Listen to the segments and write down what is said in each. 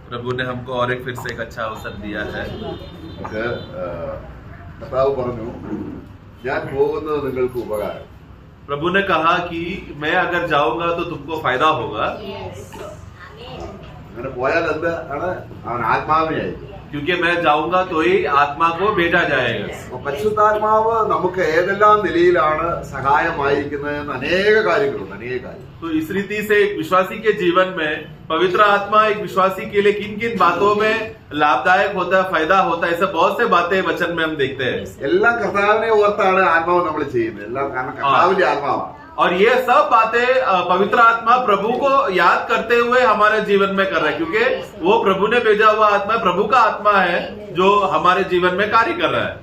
प्रभु ने हमको और एक फिर से एक अच्छा अवसर दिया है। प्रभु ने कहा कि मैं अगर जाऊंगा तो तुमको फायदा होगा। क्योंकि मैं जाऊंगा तो ही आत्मा को भेजा जाएगा। പരിശുദ്ധാത്മാവ് നമുക്ക് ഏതെല്ലാം നിലയിലാണ് സഹായമായിരിക്കുന്നതെന്ന് അനേക കാര്യങ്ങളുണ്ട്। तो इस रीति से एक विश्वासी के जीवन में पवित्र आत्मा एक विश्वासी के लिए किन किन बातों में लाभदायक होता है, फायदा होता है, ऐसे बहुत से बातें वचन में हम देखते हैं। എല്ലാം കർത്താവിനെ ഓർത്താണ് ആത്മാവ് നമ്മൾ ചെയ്യുന്നത്। എല്ലാം കാരണം കർത്താവിന്റെ ആത്മാവാണ്। और ये सब बातें पवित्र आत्मा प्रभु को याद करते हुए हमारे जीवन में कर रहा है, क्योंकि वो प्रभु ने भेजा हुआ आत्मा प्रभु का आत्मा है जो हमारे जीवन में कार्य कर रहा है।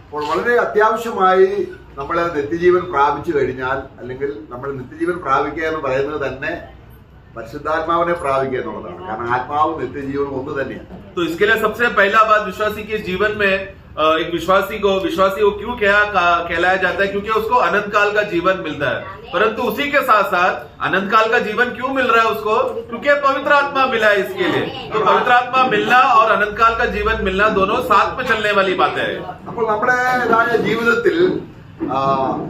അപ്പോൾ വളരെ അത്യാവശ്യമായി നമ്മൾ നിത്യജീവൻ പ്രാപിച്ചു കഴിഞ്ഞാൽ, അല്ലെങ്കിൽ നമ്മൾ നിത്യജീവൻ പ്രാപിക്കുക എന്ന് പറയുന്നത് തന്നെ പരിശുദ്ധാത്മാവിനെ പ്രാപിക്കുക എന്നുള്ളതാണ്। കാരണം ആത്മാവ് നിത്യജീവൻ ഒന്ന് തന്നെയാണ്। तो इसके लिए सबसे पहला बात विश्वासी के जीवन में एक विश्वासी को क्यों कहलाया जाता है, क्योंकि उसको अनंत काल का जीवन मिलता है। परंतु उसी के साथ साथ अनंत काल का जीवन क्यों मिल रहा है उसको, क्योंकि पवित्र आत्मा मिला है इसके लिए। तो पवित्र आत्मा मिलना और अनंत काल का जीवन मिलना दोनों साथ में चलने वाली बातें है। അപ്പോൾ നമ്മുടേതായ ജീവിതത്തിൽ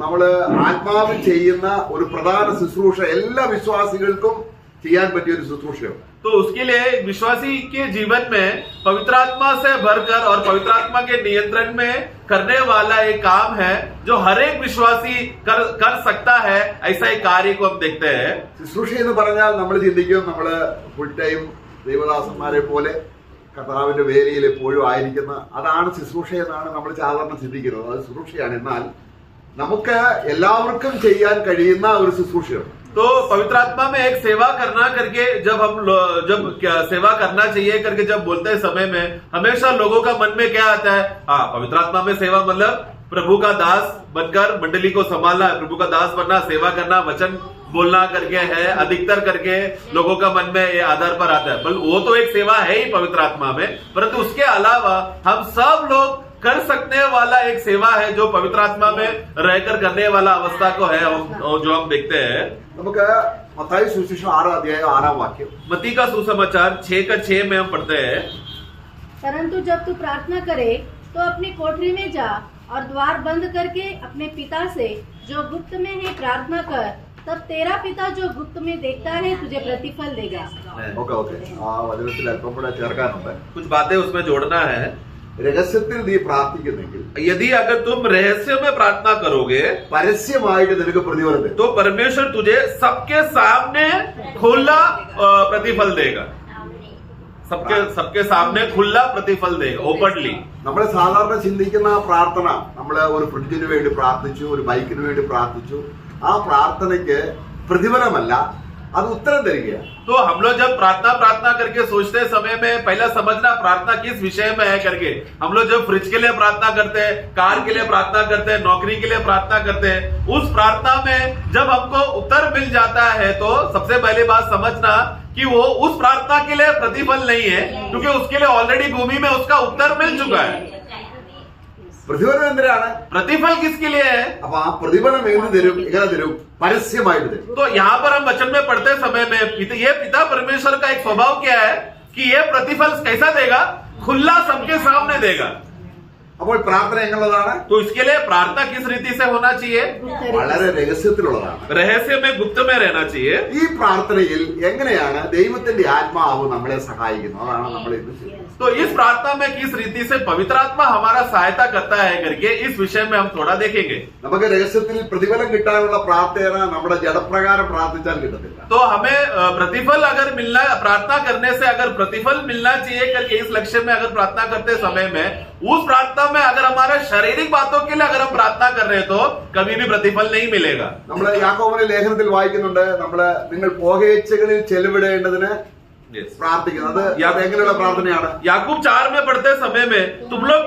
നമ്മൾ ആത്മാവിൽ ചെയ്യുന്ന ഒരു പ്രധാന ശുശ്രൂഷ എല്ലാ വിശ്വാസികൾക്കും ചെയ്യാൻ പറ്റിയ ഒരു ശുശ്രൂഷയാണ്। तो उसके लिए विश्वासी के जीवन में पवित्र आत्मा से भरकर और पवित्र आत्मा के नियंत्रण में करने वाला एक काम है जो हर एक विश्वासी कर सकता है। ऐसा एक कार्य को हम देखते हैं। ശുശ്രൂഷ എന്ന് പറഞ്ഞാൽ നമ്മൾ ചിന്തിക്കും നമ്മള് ഫുൾ ടൈം ദൈവദാസന്മാരെ പോലെ കർത്താവിന്റെ വേലയിൽ എപ്പോഴും ആയിരിക്കുന്ന അതാണ് ശുശ്രൂഷ എന്നാണ് നമ്മൾ സാധാരണ ചിന്തിക്കുന്നത്। അത് ശുശ്രൂഷയാണ്। എന്നാൽ നമുക്ക് എല്ലാവർക്കും ചെയ്യാൻ കഴിയുന്ന ഒരു ശുശ്രൂഷയാണ്। तो पवित्र आत्मा में एक सेवा करना करके जब सेवा करना चाहिए करके जब बोलते हैं समय में हमेशा लोगों का मन में क्या आता है, हाँ पवित्र आत्मा में सेवा मतलब प्रभु का दास बनकर मंडली को संभालना, प्रभु का दास बनना, सेवा करना, वचन बोलना करके है। अधिकतर करके लोगों का मन में ये आधार पर आता है। बल्कि वो तो एक सेवा है ही पवित्र आत्मा में, परंतु उसके अलावा हम सब लोग कर सकने वाला एक सेवा है जो पवित्र आत्मा में रहकर करने वाला अवस्था को है जो हम देखते हैं। നമുക്ക് മത്തായി സുവിശേഷം 6 അധ്യായം 6 വാക്യം, मत्ती का सुसमाचार 6:6 में हम पढ़ते हैं। परंतु जब तू प्रार्थना करे तो अपनी कोठरी में जा और द्वार बंद करके अपने पिता से जो गुप्त में है प्रार्थना कर, तब तेरा पिता जो गुप्त में देखता है तुझे प्रतिफल देगा। ഓക്കെ ആ വചനത്തിൽ അല്പം കൂടെ ചേർക്കാനുണ്ട്। कुछ बातें उसमें जोड़ना है। രഹസ്യത്തിൽ നീ പ്രാർത്ഥിക്കുന്നെങ്കിൽ, यदि अगर तुम रहस्य में प्रार्थना करोगे പരസ്യമായിട്ട് നിനക്ക് പ്രതിഫലം തരും। तो परमेश्वर तुझे सबके सामने खुला प्रतिफल देगा। सबके सामने खुला प्रतिफल देगा, ओपनली। നമ്മൾ സാധാരണ ചിന്തിക്കുന്ന ആ പ്രാർത്ഥന, നമ്മള് ഒരു ഫ്രിഡ്ജിന് വേണ്ടി പ്രാർത്ഥിച്ചു, ഒരു ബൈക്കിന് വേണ്ടി പ്രാർത്ഥിച്ചു, ആ പ്രാർത്ഥനയ്ക്ക് പ്രതിഫലമല്ല, അത് ഉത്തരം തരികയാണ്। तो हम लोग जब प्रार्थना करके सोचते समय में पहला समझना प्रार्थना किस विषय में है करके। हम लोग जब फ्रिज के लिए प्रार्थना करते हैं, कार के लिए प्रार्थना करते हैं, नौकरी के लिए प्रार्थना करते हैं, उस प्रार्थना में जब हमको उत्तर मिल जाता है तो सबसे पहली बात समझना कि वो उस प्रार्थना के लिए प्रतिफल नहीं है, क्योंकि उसके लिए ऑलरेडी भूमि में उसका उत्तर मिल चुका है। പ്രതിഫലം എന്തിനാണ്? प्रतिफल किसके लिए है? അപ്പൊ ആ പ്രതിഫലം എങ്ങനെ തരും? എങ്ങനെ തരും? പരസ്യമായിട്ട് തരും। तो यहाँ पर हम वचन में पढ़ते समय में ये पिता परमेश्वर का एक स्वभाव क्या है कि ये प्रतिफल कैसा देगा? खुला सबके सामने देगा। അപ്പോൾ പ്രാർത്ഥന എങ്ങനെയുള്ളതാണ്? तो इसके लिए प्रार्थना किस रीति से होना चाहिए? വളരെ രഹസ്യത്തിലുള്ളതാണ്। रहस्य में गुप्त में रहना चाहिए। ഈ പ്രാർത്ഥനയിൽ എങ്ങനെയാണ് ദൈവത്തിന്റെ ആത്മാവ് നമ്മളെ സഹായിക്കുന്നത്? അതാണ് നമ്മൾ ഇന്ന് ചെയ്യുന്നത്। तो इस प्रार्थना में किस रीति से पवित्र आत्मा हमारा सहायता करता है करके इस विषय में हम थोड़ा देखेंगे। നമുക്ക് രഹസ്യത്തിൽ പ്രതിഫലം കിട്ടാനുള്ള പ്രാർത്ഥന നമ്മുടെ ജഡപ്രകാരം പ്രാർത്ഥിച്ചാൽ കിട്ടത്തില്ല। तो हमें प्रतिफल अगर मिलना, प्रार्थना करने से अगर प्रतिफल मिलना चाहिए करके इस लक्ष्य में अगर प्रार्थना करते समय में उस प्रार्थना में अगर हमारे शारीरिक बातों के लिए अगर हम प्रार्थना कर रहे हैं तो कभी भी प्रतिफल नहीं मिलेगा। നമ്മള് യാക്കോബിന്റെ ലേഖനത്തിൽ വായിക്കുന്നുണ്ട്, നമ്മള് നിങ്ങൾ പോകേച്ഛകളിൽ ചെലവിടേണ്ടതിന് പ്രാർത്ഥിക്കുന്നത്। അത് എങ്ങനെയുള്ള പ്രാർത്ഥനയാണ്? याकूब 4 में पढ़ते समय में तुम लोग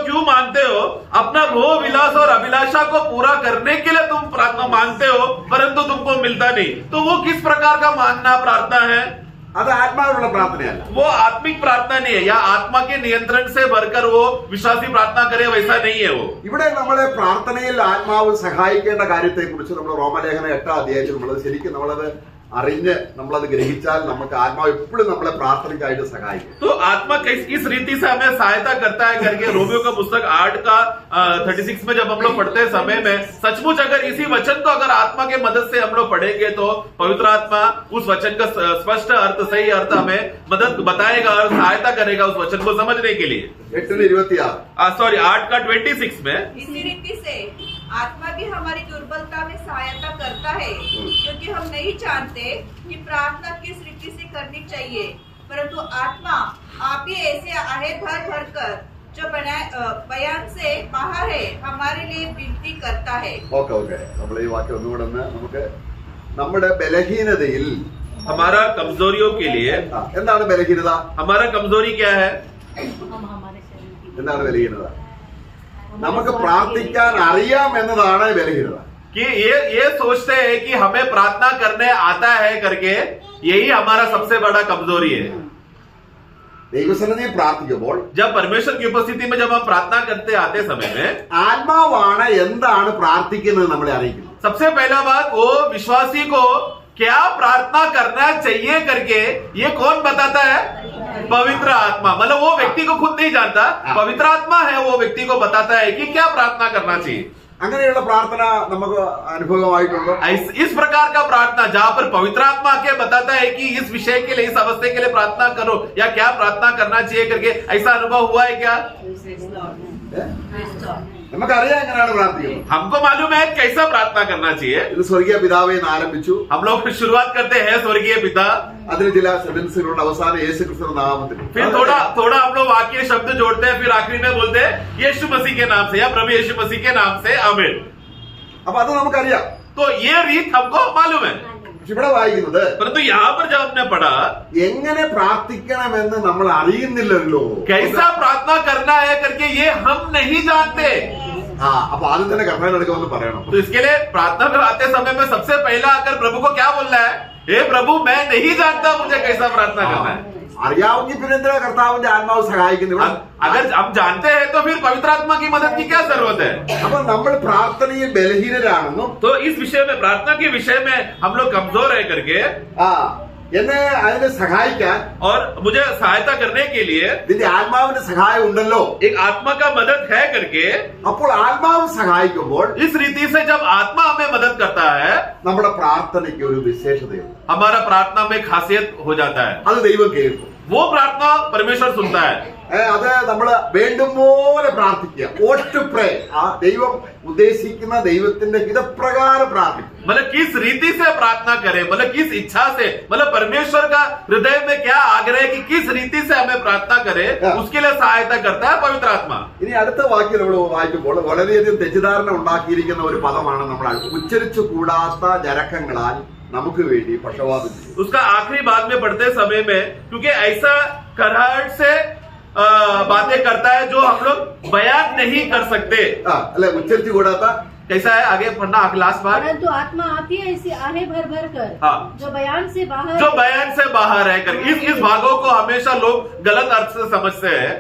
क्यों मांगते हो? अपना भोग विलास और अभिलाषा को पूरा करने के लिए तुम प्रार्थना मांगते हो, परंतु तुमको मिलता नहीं। तो वो किस प्रकार का मांगना प्रार्थना है? അത് ആത്മാവിലുള്ള പ്രാർത്ഥനയല്ല। वो आत्मिक प्रार्थना नहीं है, या आत्मा के नियंत्रण से भरकर वो विश्वासी प्रार्थना करे, वैसा नहीं है वो। ഇവിടെ നമ്മളെ പ്രാർത്ഥനയിൽ ആത്മാവ് സഹായിക്കേണ്ട കാര്യത്തെ കുറിച്ച് നമ്മൾ റോമലേഖനം 8 അധ്യായത്തിൽ നമ്മളത് ശരിക്കും നമ്മളത് അറിഞ്ഞ് നമ്മളത് ഗ്രഹിച്ചാൽ നമുക്ക് ആത്മാവ് എപ്പോഴും നമ്മളെ പ്രാർത്ഥനയ്ക്കായിട്ട് സഹായിക്കും. तो आत्मा इस रीति से हमें सहायता करता है करके रोमियो का पुस्तक 8 का 36 में जब हम लोग पढ़ते हैं समय में सचमुच अगर इसी वचन को अगर आत्मा के मदद से हम लोग पढ़ेंगे तो पवित्र आत्मा उस वचन का स्पष्ट अर्थ, सही अर्थ हमें मदद बताएगा और सहायता करेगा उस वचन को समझने के लिए. 8 का 26 में इसी रीति से आत्मा भी हमारी दुर्बलता में सहायता करता है, क्योंकि हम नहीं जानते कि प्रार्थना किस रीति से करनी चाहिए, परंतु आत्मा आप ही ऐसे आहे भर भर कर जो बयान से बाहर है हमारे लिए विनती करता है. ഓക്കെ നമ്മൾ ഈ വാക്യം ഒന്നുകൂടെ നമുക്ക് നമ്മുടെ ബലഹീനതയിൽ हमारा कमजोरियों के लिए എന്താണ് ബലഹീനത? हमारा कमजोरी क्या है? എന്താണ് ബലഹീനത? നമുക്ക് പ്രാർത്ഥിക്കാൻ അറിയാം എന്നതാണ് ബലഹീനത. कि ये सोचते हैं कि हमें प्रार्थना करने आता है करके यही हमारा सबसे बड़ा कमजोरी है. ദൈവസന്നിധിയിൽ പ്രാർത്ഥിക്കുമ്പോൾ जब परमेश्वर की उपस्थिति में जब हम प्रार्थना करते आते समय में ആത്മാവാണ് എന്താണ് പ്രാർത്ഥിക്കുന്നത് നമ്മളെ അറിയിക്കുന്നത്. सबसे पहला बात वो विश्वासी को क्या प्रार्थना करना चाहिए करके ये कौन बताता है? पवित्र आत्मा. मतलब वो व्यक्ति को खुद नहीं जानता, पवित्र आत्मा है वो व्यक्ति को बताता है कि क्या प्रार्थना करना चाहिए. അങ്ങനെയുള്ള പ്രാർത്ഥന നമുക്ക് അനുഭവമായിട്ടുണ്ടോ? इस प्रकार का प्रार्थना जहां पर पवित्र आत्मा के बताता है कि इस विषय के लिए, इस अवस्था के लिए प्रार्थना करो या क्या प्रार्थना करना चाहिए करके ऐसा अनुभव हुआ है क्या? നമുക്കറിയാം എങ്ങനെയാണ് പ്രാർത്ഥിക്കുന്നത്. हमको मालूम है कैसा प्रार्थना करना चाहिए. ഇത് സ്വർഗീയ പിതാവേ എന്ന് ആരംഭിച്ചു. हम लोग शुरुआत करते हैं स्वर्गीय पिता, അതിന് ചില സെന്റൻസുകളുണ്ട്. അവസാനം യേശുക്രിസ്തുവിന്റെ നാമത്തിൽ. फिर थोड़ा हम लोग वाक्य शब्द जोड़ते हैं, फिर आखिरी में बोलते हैं यीशु मसीह के नाम से या प्रभु यीशु मसीह के नाम से आमीन. അപ്പൊ അത് നമുക്കറിയാം. तो ये रीत हमको मालूम है. പക്ഷെ ഇവിടെ വായിക്കുന്നത് परंतु यहाँ पर जब हमने पढ़ा എങ്ങനെ പ്രാർത്ഥിക്കണമെന്ന് നമ്മൾ അറിയുന്നില്ലല്ലോ. कैसा प्रार्थना करना है करके ये हम नहीं जानते. അപ്പൊ ആദ്യം തന്നെ കർത്താവിനടുക്കൽ പറയണം. तो इसके लिए प्रार्थना में आते समय में सबसे पहला आकर प्रभु को क्या बोलना है? हे प्रभु मैं नहीं जानता मुझे कैसा प्रार्थना करना है. അറിയാവുന്ന പിന്നെ എന്തിനാ കർത്താവിന്റെ ആത്മാവ് സഹായിക്കുന്നു? अगर हम जानते हैं तो फिर पवित्र आत्मा की मदद की क्या जरूरत है? അപ്പൊ നമ്മൾ പ്രാർത്ഥനയിൽ ബലഹീനരാണെന്നും तो इस विषय में, प्रार्थना के विषय में हम लोग कमजोर है करके എന്നെ അതിനെ സഹായിക്കാൻ और मुझे सहायता करने के लिए നിന്റെ ആത്മാവിന്റെ സഹായം ഉണ്ടല്ലോ. एक आत्मा का मदद है करके, അപ്പോൾ ആത്മാവ് സഹായിക്കുമ്പോൾ इस रीति से जब आत्मा हमें मदद करता है നമ്മുടെ പ്രാർത്ഥനയ്ക്ക് ഒരു വിശേഷതയുണ്ട്. हमारा प्रार्थना में खासियत हो जाता है. അത് ദൈവം കേൾക്കും. वो प्रार्थना परमेश्वर सुनता है. അത് നമ്മള് വേണ്ടും പോലെ പ്രാർത്ഥിക്കുക. What to pray. ആ ദൈവം ഉദ്ദേശിക്കുന്ന ദൈവത്തിന്റെ ഹിതപ്രകാരം പ്രാർത്ഥിക്കും. मतलब किस रीति से प्रार्थना करें, मतलब किस इच्छा से, मतलब परमेश्वर का हृदय में क्या आग्रह है कि किस रीति से हमें प्रार्थना करें, उसके लिए सहायता करता है पवित्र आत्मा. ഇനി അടുത്ത വാക്യം നമ്മൾ വായിക്കുമ്പോൾ വളരെയധികം തെറ്റിദ്ധാരണ ഉണ്ടാക്കിയിരിക്കുന്ന ഒരു പദമാണ് നമ്മൾ ഉച്ചരിച്ചു കൂടാത്ത ജരക്കങ്ങളാൽ നമുക്ക് വേണ്ടി പക്ഷവാദം ചെയ്യും. उसका आखिरी भाग में पढ़ते समय में क्योंकि ऐसा कराहट से बातें करता है जो हम लोग बयान नहीं कर सकते. അല്ലെ ഉച്ചരിച്ചു കൂടാത്ത कैसा है? आगे पढ़ना लास्ट भाग. परंतु आत्मा आप ही ऐसी आहे भर भर कर हाँ. जो बयान से बाहर जो बयान से बाहर है कर. इस भागों को हमेशा लोग गलत अर्थ से समझते हैं.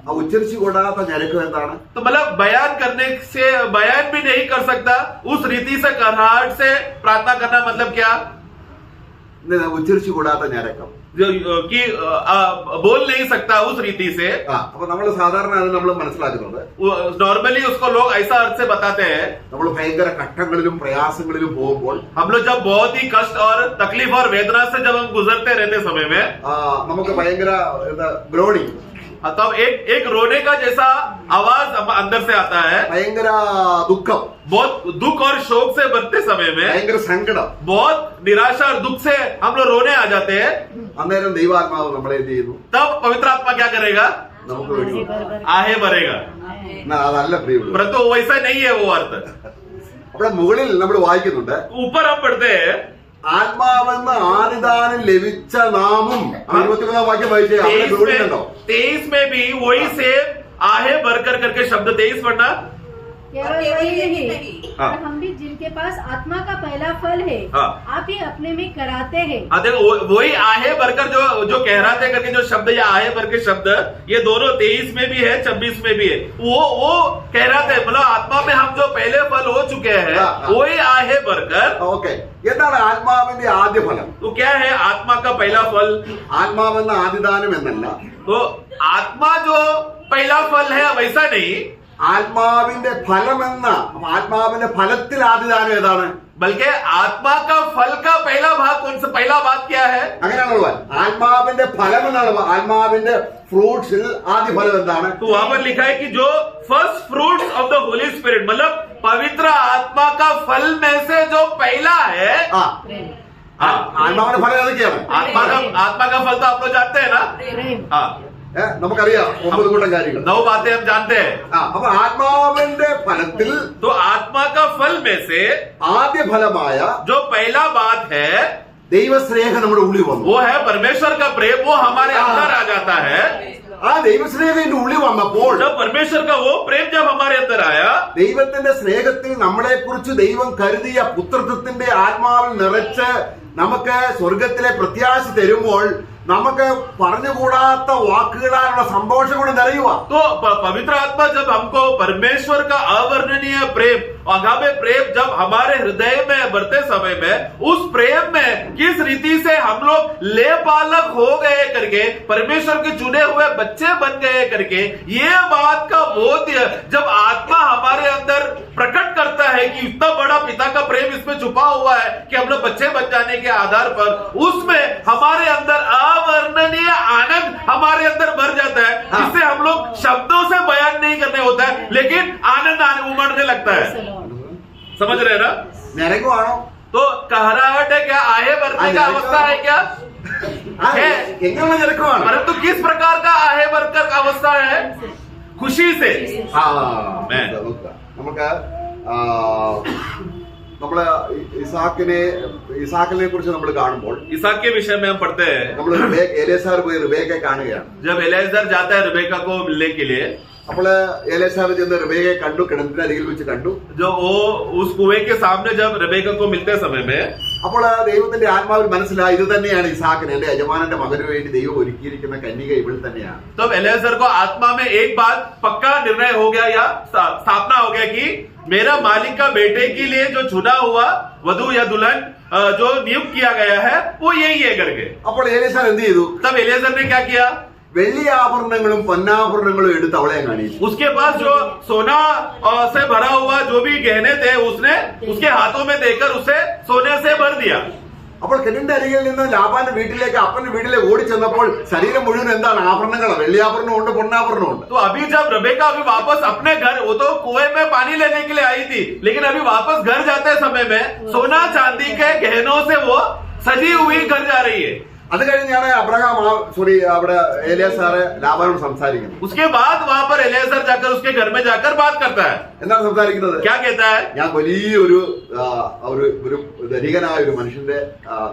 ആ ഉച്ചരിച്ചു കൂടാത്ത ഞരക്കം എന്താണ്? तो मतलब बयान करने से बयान भी नहीं कर सकता, उस रीति से कराहट से प्रार्थना करना मतलब क्या? ഉച്ചരിച്ചു കൂടാത്ത ഞരക്കം जो कि बोल नहीं सकता उस रीति से. അപ്പൊ നമ്മൾ സാധാരണ അത് നമ്മൾ മനസ്സിലാക്കുന്നത് नॉर्मली उसको लोग ऐसा अर्थ से बताते हैं. നമ്മൾ ഭയങ്കര ഘട്ടങ്ങളിലും പ്രയാസങ്ങളിലും പോകുമ്പോൾ हम लोग जब बहुत ही कष्ट और तकलीफ और वेदना से जब हम गुजरते रहते समय में നമുക്ക് ഭയങ്കര ഗ്രോണിങ്, तब एक रोने का जैसा आवाज अंदर से आता है. ഭയങ്കര ദുഃഖം, बहुत दुख और शोक से भरते समय में ഭയങ്കര സങ്കടം. बहुत निराशा और दुख से हम लोग रोने आ जाते हैं. അന്നേരം ദൈവാത്മാവ് നമ്മളെ എന്ത് ചെയ്യുന്നു? तब पवित्र आत्मा क्या करेगा? നമുക്ക് വേണ്ടി आहे भरेगा. അതല്ല പ്രിയമുള്ളവരെ. परंतु वैसा नहीं है वो अर्थ. അവിടെ മുകളിൽ നമ്മൾ വായിക്കുന്നുണ്ട് ऊपर हम पढ़ते हैं ആത്മാവെന്ന് ആദിദാനം ലഭിച്ച നാമും. 23 വാക്യം വായിച്ചേ. അവിടെ ഗ്രോണിങ് ഉണ്ടോ? 23 में भी वही सेम आहे भरकर करके शब्द 23 पढ़ना. केवल वही नहीं हाँ। पर हम भी जिनके पास आत्मा का पहला फल है हाँ। आप ही अपने में कराते हैं। देखो वही आहे भरकर जो कह रहा था करके जो शब्द या आहे भर के शब्द ये दोनों 23 में भी है 26 में भी है। वो कह रहा था मतलब आत्मा में हम जो पहले फल हो चुके हैं हाँ। वही आहे भरकर। ഓക്കെ, എന്താണ് ആത്മാവിന്റെ ആദ്യ ഫലം? तो क्या है आत्मा का पहला फल? ആത്മാവെന്ന ആദിദാനം എന്നല്ല, तो आत्मा जो पहला फल है वैसा नहीं, ആത്മാവിന്റെ ഫലമെന്ന, ആത്മാവിന്റെ ഫലത്തിൽ ആദിദാനം ഏതാണ്? बल्कि आत्मा का फल का पहला भाग कौन सा? पहला भाग क्या है? അങ്ങനെയാണുള്ള ആത്മാവിന്റെ ഫലം എന്നാണ്, ആത്മാവിന്റെ ഫ്രൂട്ട്സിൽ ആദ്യ ഫലം എന്താണ്? तो वहां पर लिखा है कि जो first fruits of the Holi spirit मतलब पवित्र आत्मा का फल में से जो पहला है। ആ, हाँ, ആത്മാവിന്റെ ഫലം ഏതൊക്കെയാണ്? आत्मा का फल तो आप लोग जानते हैं ना? प्रेम। हाँ, നമുക്കറിയാം 9 കൂട്ടം കാര്യങ്ങൾ. 9 बातें हम जानते हैं। അപ്പൊ ആത്മാവിന്റെ ഫലത്തിൽ तो आत्मा का फल में से ആദ്യ ഫലമായ जो पहला बात है ദൈവസ്നേഹം നമ്മുടെ ഉള്ളിൽ വന്നു. वो है परमेश्वर का प्रेम, वो हमारे अंदर आ जाता है। ആ ദൈവസ്നേഹം എന്റെ ഉള്ളിൽ വന്നപ്പോൾ, जब परमेश्वर का वो प्रेम जब हमारे अंदर आया, ദൈവത്തിന്റെ സ്നേഹത്തിൽ നമ്മളെ കുറിച്ച് ദൈവം കരുതിയ പുത്രത്വത്തിന്റെ ആത്മാവിൽ നിറച്ച് നമുക്ക് സ്വർഗത്തിലെ പ്രത്യാശ തരുമ്പോൾ നമുക്ക് പറഞ്ഞുകൂടാത്ത വാക്കുകളാലുള്ള സന്തോഷം കൊണ്ട് നിറയുക. तो पवित्र आत्मा जब हमको परमेश्वर का अवर्णनीय प्रेम, अगाधे प्रेम जब हमारे हृदय में बढ़ते समय में, उस प्रेम में किस रीति से हम लोग ले पालक हो गए करके, परमेश्वर के चुने हुए बच्चे बन गए करके, ये बात का बोध जब आत्मा हमारे अंदर प्रकट करता है कि इतना बड़ा पिता का प्रेम इसमें छुपा हुआ है कि हम लोग बच्चे बन जाने के आधार पर उसमें हमारे अंदर अवर्णनीय आनंद हमारे अंदर भर जाता है, जिससे हम लोग शब्दों से बयान नहीं करने होता है, लेकिन आनंद उमड़ने लगता है। समझ रहे हैं ना? നിരങ്ങുവാണോ? तो कहराहट है क्या? आहे भरने का अवस्था है क्या? ആ, है। എങ്ങനെയുള്ള നിരക്കുവാണ്? परंतु किस प्रकार का आहे भरकर का अवस्था है? खुशी से। ആ, मैं। നോക്കുക. നമുക്ക് നമ്മള് ഇസാക്കിനെ കുറിച്ച് നമ്മൾ കാണുമ്പോൾ इसहाक के विषय में हम पढ़ते हैं, നമ്മൾ എലേസാർ പോയി റിബേക്കയെ കാണുകയാണ്. जब एलेazar जाता है रिबेका को मिलने के लिए, അപ്പോൾ എലേസാർ ചെന്ന് റിബേക്കയെ കണ്ടു, കിണറ്റിന്റെ അരികിൽ വെച്ച് കണ്ടു. जो वो उस कुएं के सामने जब रिबेका को मिलते समय में, അപ്പോൾ ദൈവത്തിന്റെ ആത്മാവിൽ മനസ്സിലായി ഇത് തന്നെയാണ് ഇസാക്കിന്, എന്റെ യജമാനന്റെ മകന് വേണ്ടി ദൈവം ഒരുക്കിയിരിക്കുന്ന കന്യക ഇവൾ തന്നെയാണ്. तब एलेazar को आत्मा में एक बात पक्का निर्णय हो गया या स्थापना हो गया कि मेरा मालिक का बेटे के लिए जो चुना हुआ वधु या दुल्हन जो नियुक्त किया गया है वो यही है करके। അപ്പോൾ എലേസാർ എന്ത് ചെയ്തു? तब एलेazar ने क्या किया? വെള്ളി ആഭരണങ്ങളും പൊന്നാഭരണങ്ങളും എടുത്ത് അവളെ കാണിച്ചു. उसके पास जो सोना से भरा हुआ जो भी गहने थे उसने उसके हाथों में देकर उसे सोने से भर दिया। അപ്പോൾ കിണറ്റിന്റെ അരികിൽ നിന്ന് ലാബാന്റെ വീട്ടിലേക്ക്, അപ്പന്റെ വീട്ടിലേക്ക് ഓടി ചെന്നപ്പോൾ ശരീരം മുഴുവൻ എന്താണ്? ആഭരണങ്ങളാണ്. വെള്ളിയാഭരണമുണ്ട്, പൊന്നാഭരണമുണ്ട്. तो अभी जब रेबेका अभी वापस अपने घर, वो तो कुएं में पानी लेने के लिए आई थी, लेकिन अभी वापस घर जाते समय में सोना चांदी के गहनों से वो सजी हुई घर जा रही है। അത് കഴിഞ്ഞാണ് അവിടെ ഏലിയാസാറ് ലാബാനോട് സംസാരിക്കുന്നത്. उसके बाद वहां पर एलेazar जाकर उसके घर में जाकर बात करता है। എന്താണ് സംസാരിക്കുന്നത്? क्या कहता है? ഞാൻ വലിയൊരു ഒരു ധനികനായ ഒരു മനുഷ്യന്റെ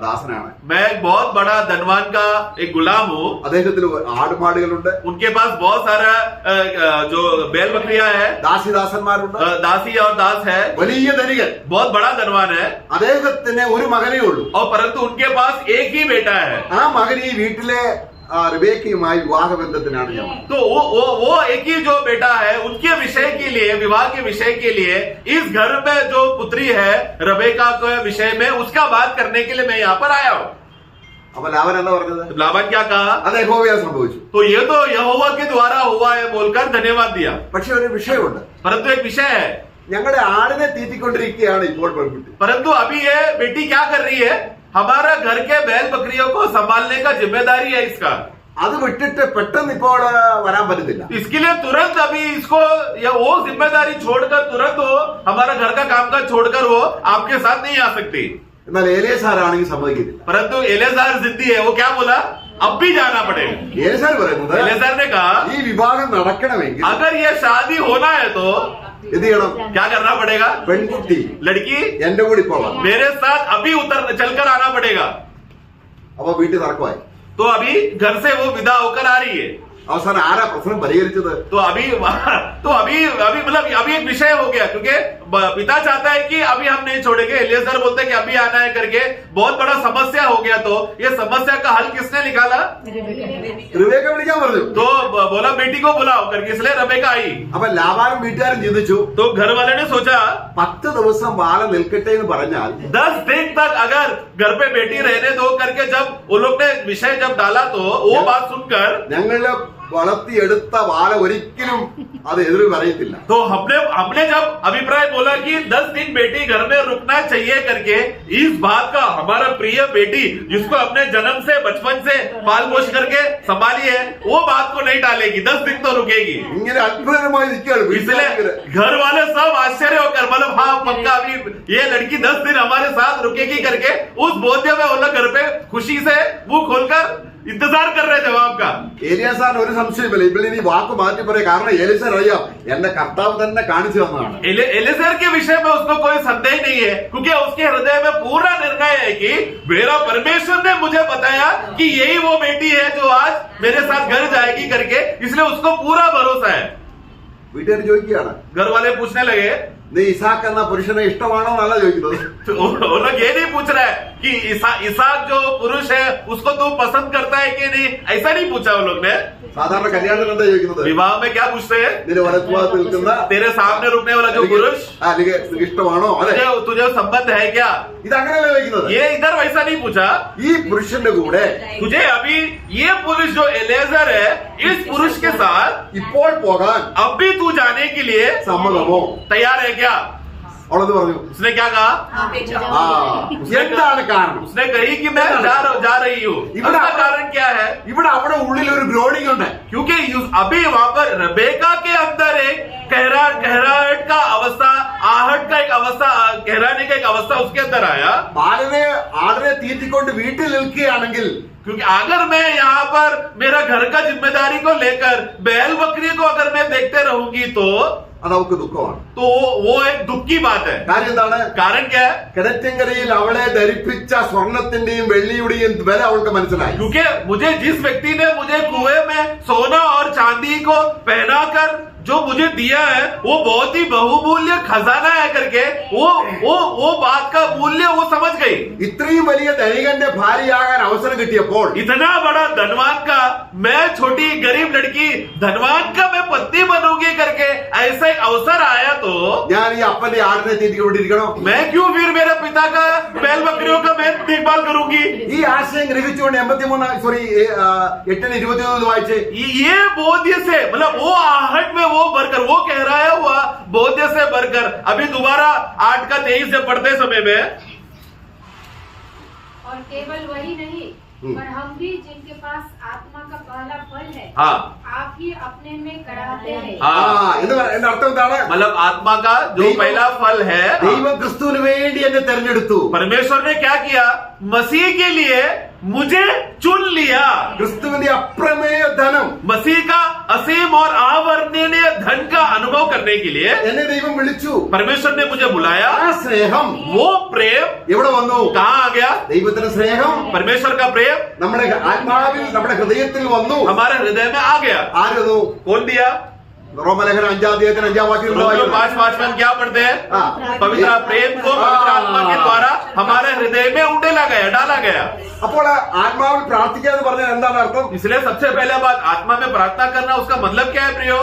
ദാസനാണ്. मैं एक बहुत बड़ा धनवान का एक गुलाम हूँ। അദ്ദേഹത്തിന് ആടുമാടുകളുണ്ട്, उनके पास बहुत सारा जो बैल बकरियां है, ദാസിദാസന്മാരുണ്ട്, दासी और दास है, വലിയ ധനികൻ. बहुत बड़ा धनवान है, അദ്ദേഹത്തിന് ഒരു മകനേ ഉള്ളൂ. और परंतु उनके पास एक ही बेटा है। ആ മകൻ ഈ വീട്ടിലെ റിബേക്കയുമായി വിവാഹബന്ധത്തിനാണ് ഞാൻ. तो वो एक ही जो बेटा है उनके विषय के लिए, विवाह के विषय के लिए, इस घर में जो पुत्री है रेबेका के विषय में उसका बात करने के लिए मैं यहाँ पर आया हूँ। അപ്പൊ ലാബാൻ എന്താ പറഞ്ഞത്? लाबान क्या कहा? അത് യഹോവയാൽ സംഭവിച്ചു. तो ये तो यहोवा के द्वारा हुआ है बोलकर धन्यवाद दिया। പക്ഷെ ഒരു വിഷയമുണ്ട്. परंतु एक विषय है, ഞങ്ങളുടെ ആടിനെ തീറ്റിക്കൊണ്ടിരിക്കുകയാണ് ഇപ്പോൾ പെൺകുട്ടി. परंतु अभी ये बेटी क्या कर रही है? हमारा घर के बैल बकरियों को संभालने का जिम्मेदारी है इसका। അത് വിട്ടിട്ട് പെട്ടെന്ന് ഇപ്പോൾ വരാൻ പറ്റത്തില്ല. इसके लिए तुरंत अभी इसको या वो जिम्मेदारी छोड़कर तुरंत वो हमारा घर का कामकाज छोड़कर वो आपके साथ नहीं आ सकती। എന്നാൽ ഏലിയാസാറാണെങ്കിൽ സമ്മതിക്കുന്നില്ല. परंतु एलेazar जिद्दी है, वो क्या बोला? अब भी जाना पड़ेगा। ഏലിയാസാർ പറയുന്നത് एलेazar ने कहा ഈ വിവാഹം നടക്കണമെങ്കിൽ अगर ये शादी होना है तो എന്ത് ചെയ്യണം? क्या करना पड़ेगा? പെൺകുട്ടി लड़की എന്റെ കൂടി ഇപ്പോൾ വരണം. मेरे साथ अभी चलकर आना पड़ेगा। അപ്പൊ വീട്ടിൽ തർക്കമായി. तो अभी घर से वो विदा होकर आ रही है। അവസാനം ആരാ പ്രശ്നം പരിഹരിച്ചത്? तो अभी मतलब अभी एक विषय हो गया, क्योंकि पिता चाहता है कि अभी हम नहीं छोड़ेंगे, एलिएजर बोलते हैं कि अभी आना है करके, बहुत बड़ा समस्या हो गया। तो ये समस्या का हल किसने निकाला? റിബേക്ക വിളിക്കാൻ പറഞ്ഞു. तो बोला बेटी को बुलाओ करके, इसलिए रबेका आई। അപ്പൊ ലാബാനും വീട്ടുകാരും ചിന്തിച്ചു, तो घर वाले ने सोचा 10 ദിവസം ബാല നിൽക്കട്ടെ എന്ന് പറഞ്ഞാൽ 10 दिन तक अगर घर पे बेटी रहने दो करके जब वो लोग ने विषय जब डाला, तो वो बात सुनकर ഞങ്ങള് വളർത്തിയെടുത്ത ബാല ഒരിക്കലും അത് എതിര് പറയത്തില്ല. तो हमने जब अभिप्राय बोला कि 10 दिन बेटी घर में रुकना चाहिए करके, इस बात का हमारा प्रिय बेटी जिसको अपने जन्म से बचपन से पाल पोष करके संभाली है, वो बात को नहीं डालेगी, 10 दिन तो रुकेगी। ഇങ്ങനെ അത്ഭുതമായി നിൽക്കുകയാണ്. इसलिए घर वाले सब आश्चर्य होकर, मतलब हाँ पक्का अभी ये लड़की 10 दिन हमारे साथ रुकेगी करके, उस बोध्य में वो लोग घर पे खुशी से मुंह खोलकर इंतजार कर रहे जवाब का। ഏലിയാസാൻ ഒരു സംശയമില്ല, ഇവിടെ ഇനി വാക്ക് മാറ്റി പറയാം. കാരണം ഏലിയാസാൻ അറിയാം എന്റെ കർത്താവ് തന്നെ കാണിച്ചു തന്നതാണ്. एलिएजर के विषय में उसको कोई संदेह नहीं है, क्योंकि उसके हृदय में पूरा निर्णय है कि मेरा परमेश्वर ने मुझे बताया कि यही वो बेटी है जो आज मेरे साथ घर जाएगी करके, इसलिए उसको पूरा भरोसा है। വീട്ടുകാർ ചോദിക്കുകയാണ്, घर वाले पूछने लगे, നീ ഇസാക്ക് എന്ന പുരുഷനെ ഇഷ്ടമാണോ എന്നല്ല ചോദിക്കുന്നത്. तो वो लोग ये नहीं पूछ रहा है कि इसाक जो पुरुष है उसको तू पसंद करता है कि नहीं, ऐसा नहीं पूछा वो लोग ने। സാധാരണ കല്യാണത്തിൽ എന്താ ചോദിക്കുന്നത്? विवाह में क्या पूछते हैं? നിന്റെ വലത്തുഭാഗത്ത് നിൽക്കുന്ന तेरे सामने रुकने वाला जो पुरुष, അല്ലെങ്കിൽ നിനക്ക് ഇഷ്ടമാണോ? അതെ, तुझे संबंध है क्या? ഇതങ്ങനെയല്ല ചോദിക്കുന്നത്. ये इधर वैसा नहीं पूछा। ഈ പുരുഷന്റെ കൂടെ तुझे अभी ये पुरुष जो एलिएजर है, इस पुरुष के साथ ഇപ്പോൾ പോകാൻ अभी तू जाने के लिए സമ്മതമോ? तैयार है क्या? അവളത് പറഞ്ഞു. उसने क्या कहा? ആ, എന്താണ് കാരണം? उसने कही कि मैं जा रही हूँ। इसका कारण क्या है? ഇവിടെ അവിടെ ഉള്ളിൽ ഒരു ഗ്രോണിംഗ് ഉണ്ട്. क्योंकि अभी वहां पर रबेका के अंदर एक कहराहट का अवस्था, आहट का एक अवस्था, कहराने का एक अवस्था उसके अंदर आया। ബാലനെ ആടിനെ തീറ്റിക്കൊണ്ട് വീട്ടിൽ നിൽക്കുകയാണെങ്കിൽ क्योंकि अगर मैं यहाँ पर मेरा घर का जिम्मेदारी को लेकर बैल बकरी को अगर मैं देखते रहूंगी, तो അത് അവൾക്ക് ദുഃഖമാണ്. वो एक दुख की बात है। കാര്യം എന്താണ്? कारण क्या है? കിണറ്റങ്കരയിൽ അവളെ ധരിപ്പിച്ച സ്വർണത്തിന്റെയും വെള്ളിയുടെയും വില അവൾക്ക് മനസ്സിലായി. क्योंकि मुझे जिस व्यक्ति ने मुझे कुएं में सोना और चांदी को पहनाकर जो मुझे दिया है, वो बहुत ही बहुमूल्य खजाना है करके, वो बात का मूल्य वो समझ गई। ഇത്രയും വലിയ ധനികന്റെ ഭാര്യയാകാൻ അവസരം കിട്ടിയപ്പോൾ इतना बड़ा धनवान का मैं छोटी गरीब लड़की धनवान का मैं पत्नी बनूंगी करके ऐसा एक अवसर आया, तो ഞാൻ ഈ അപ്പന്റെ ആടിനെ തീറ്റിക്കൊണ്ടിരിക്കണോ? मैं क्यों फिर मेरे पिता का बैल बकरियों का मैं देखभाल करूंगी? ഈ ആശയം ഗ്രഹിച്ചുകൊണ്ട് 8:21 വായിച്ചേ. ये बोध्य से, मतलब वो आहट में वो भरकर, वो कहराया हुआ बोध्य से भरकर, अभी दोबारा 8:23 से पढ़ते समय में, और केवल वही नहीं पर हम भी जिनके पास आत्मा का पहला फल है, हाँ आप ही अपने में कराते हैं। എന്റെ അർത്ഥം എന്താണ്? मतलब आत्मा का जो पहला फल है, ദൈവം ക്രിസ്തുവിന് വേണ്ടി എന്നെ തെരഞ്ഞെടുത്തു. परमेश्वर ने क्या किया? मसीह के लिए मुझे चुन लिया। ക്രിസ്തുവിന്റെ അപ്രമേയ ധനം मसीह का असीम और अवर्णनीय धन का अनुभव करने के लिए എന്നെ ദൈവം വിളിച്ചു. परमेश्वर ने मुझे बुलाया। ആ സ്നേഹം वो प्रेम എവിടെ വന്നു? कहाँ आ गया? ദൈവത്തിന്റെ സ്നേഹം परमेश्वर का प्रेम നമ്മുടെ ആത്മാവിൽ, നമ്മുടെ ഹൃദയത്തിൽ വന്നു. हमारे हृदय में आ गया। ആരതു? कौन दिया? റോമലേഖനം 5:5 വാക്യം रोमियो 5:5 में हम क्या पढ़ते हैं? पवित्र प्रेम को पवित्र आत्मा के द्वारा हमारे हृदय में उंडेला गया, डाला गया। അപ്പോൾ ആത്മാവിൽ പ്രാർത്ഥിക്കുക എന്ന് പറഞ്ഞാൽ എന്താണ് അർത്ഥം? इसलिए सबसे पहले बात, आत्मा में प्रार्थना करना, उसका मतलब क्या है प्रियो?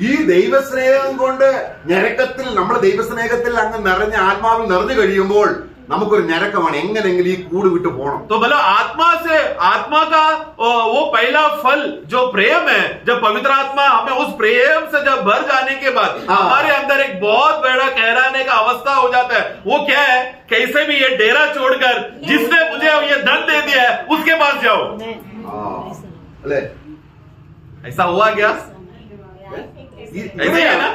ഈ ദൈവസ്നേഹം കൊണ്ട് ഞരക്കത്തിൽ, നമ്മുടെ ദൈവസ്നേഹത്തിൽ അങ്ങ് നിറഞ്ഞ ആത്മാവിൽ നിറഞ്ഞു കഴിയുമ്പോൾ നമുക്കൊരു ഞരക്കമാണ്, എങ്ങനെയെങ്കിലും ഈ കൂട് വിട്ടു പോകണം. तो मतलब आत्मा से, आत्मा का वो पहला फल जो प्रेम है, जब पवित्र आत्मा हमें उस प्रेम से जब भर जाने के बाद हमारे अंदर एक बहुत बड़ा कहराने का अवस्था हो जाता है। वो क्या है? कैसे भी ये डेरा छोड़कर जिसने मुझे ये धन दे दिया है उसके पास जाओ। അല്ലേ? ऐसा हुआ क्या? ऐसा ही है ना?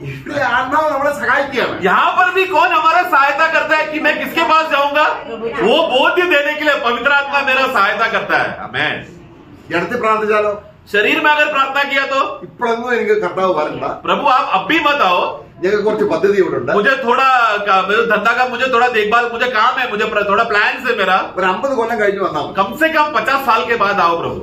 ഇവിടെ ആത്മാവ് നമ്മളെ സഹായിക്കുകയാണ്. यहाँ पर भी कौन हमारा सहायता करता है कि मैं किसके पास जाऊंगा? वो बोध्य देने के लिए पवित्र आत्मा मेरा सहायता करता है। आमेन। ഇടത്തിൽ പ്രാർത്ഥിച്ചാലോ? शरीर में अगर प्रार्थना किया तो ഇപ്പോഴൊന്നും എനിക്ക് കർത്താവ് പറയണ്ട, प्रभु आप अब भी मत आओ, ഞങ്ങൾക്ക് കുറച്ച് പദ്ധതി ഇവിടെ ഉണ്ട്. मुझे थोड़ा मेरे धंधा का मुझे थोड़ा देखभाल, मुझे काम है, मुझे थोड़ा प्लान है मेरा, ഒരു 50 കൊല്ലം കഴിഞ്ഞ് വന്നാൽ कम से कम 50 साल के बाद आओ प्रभु।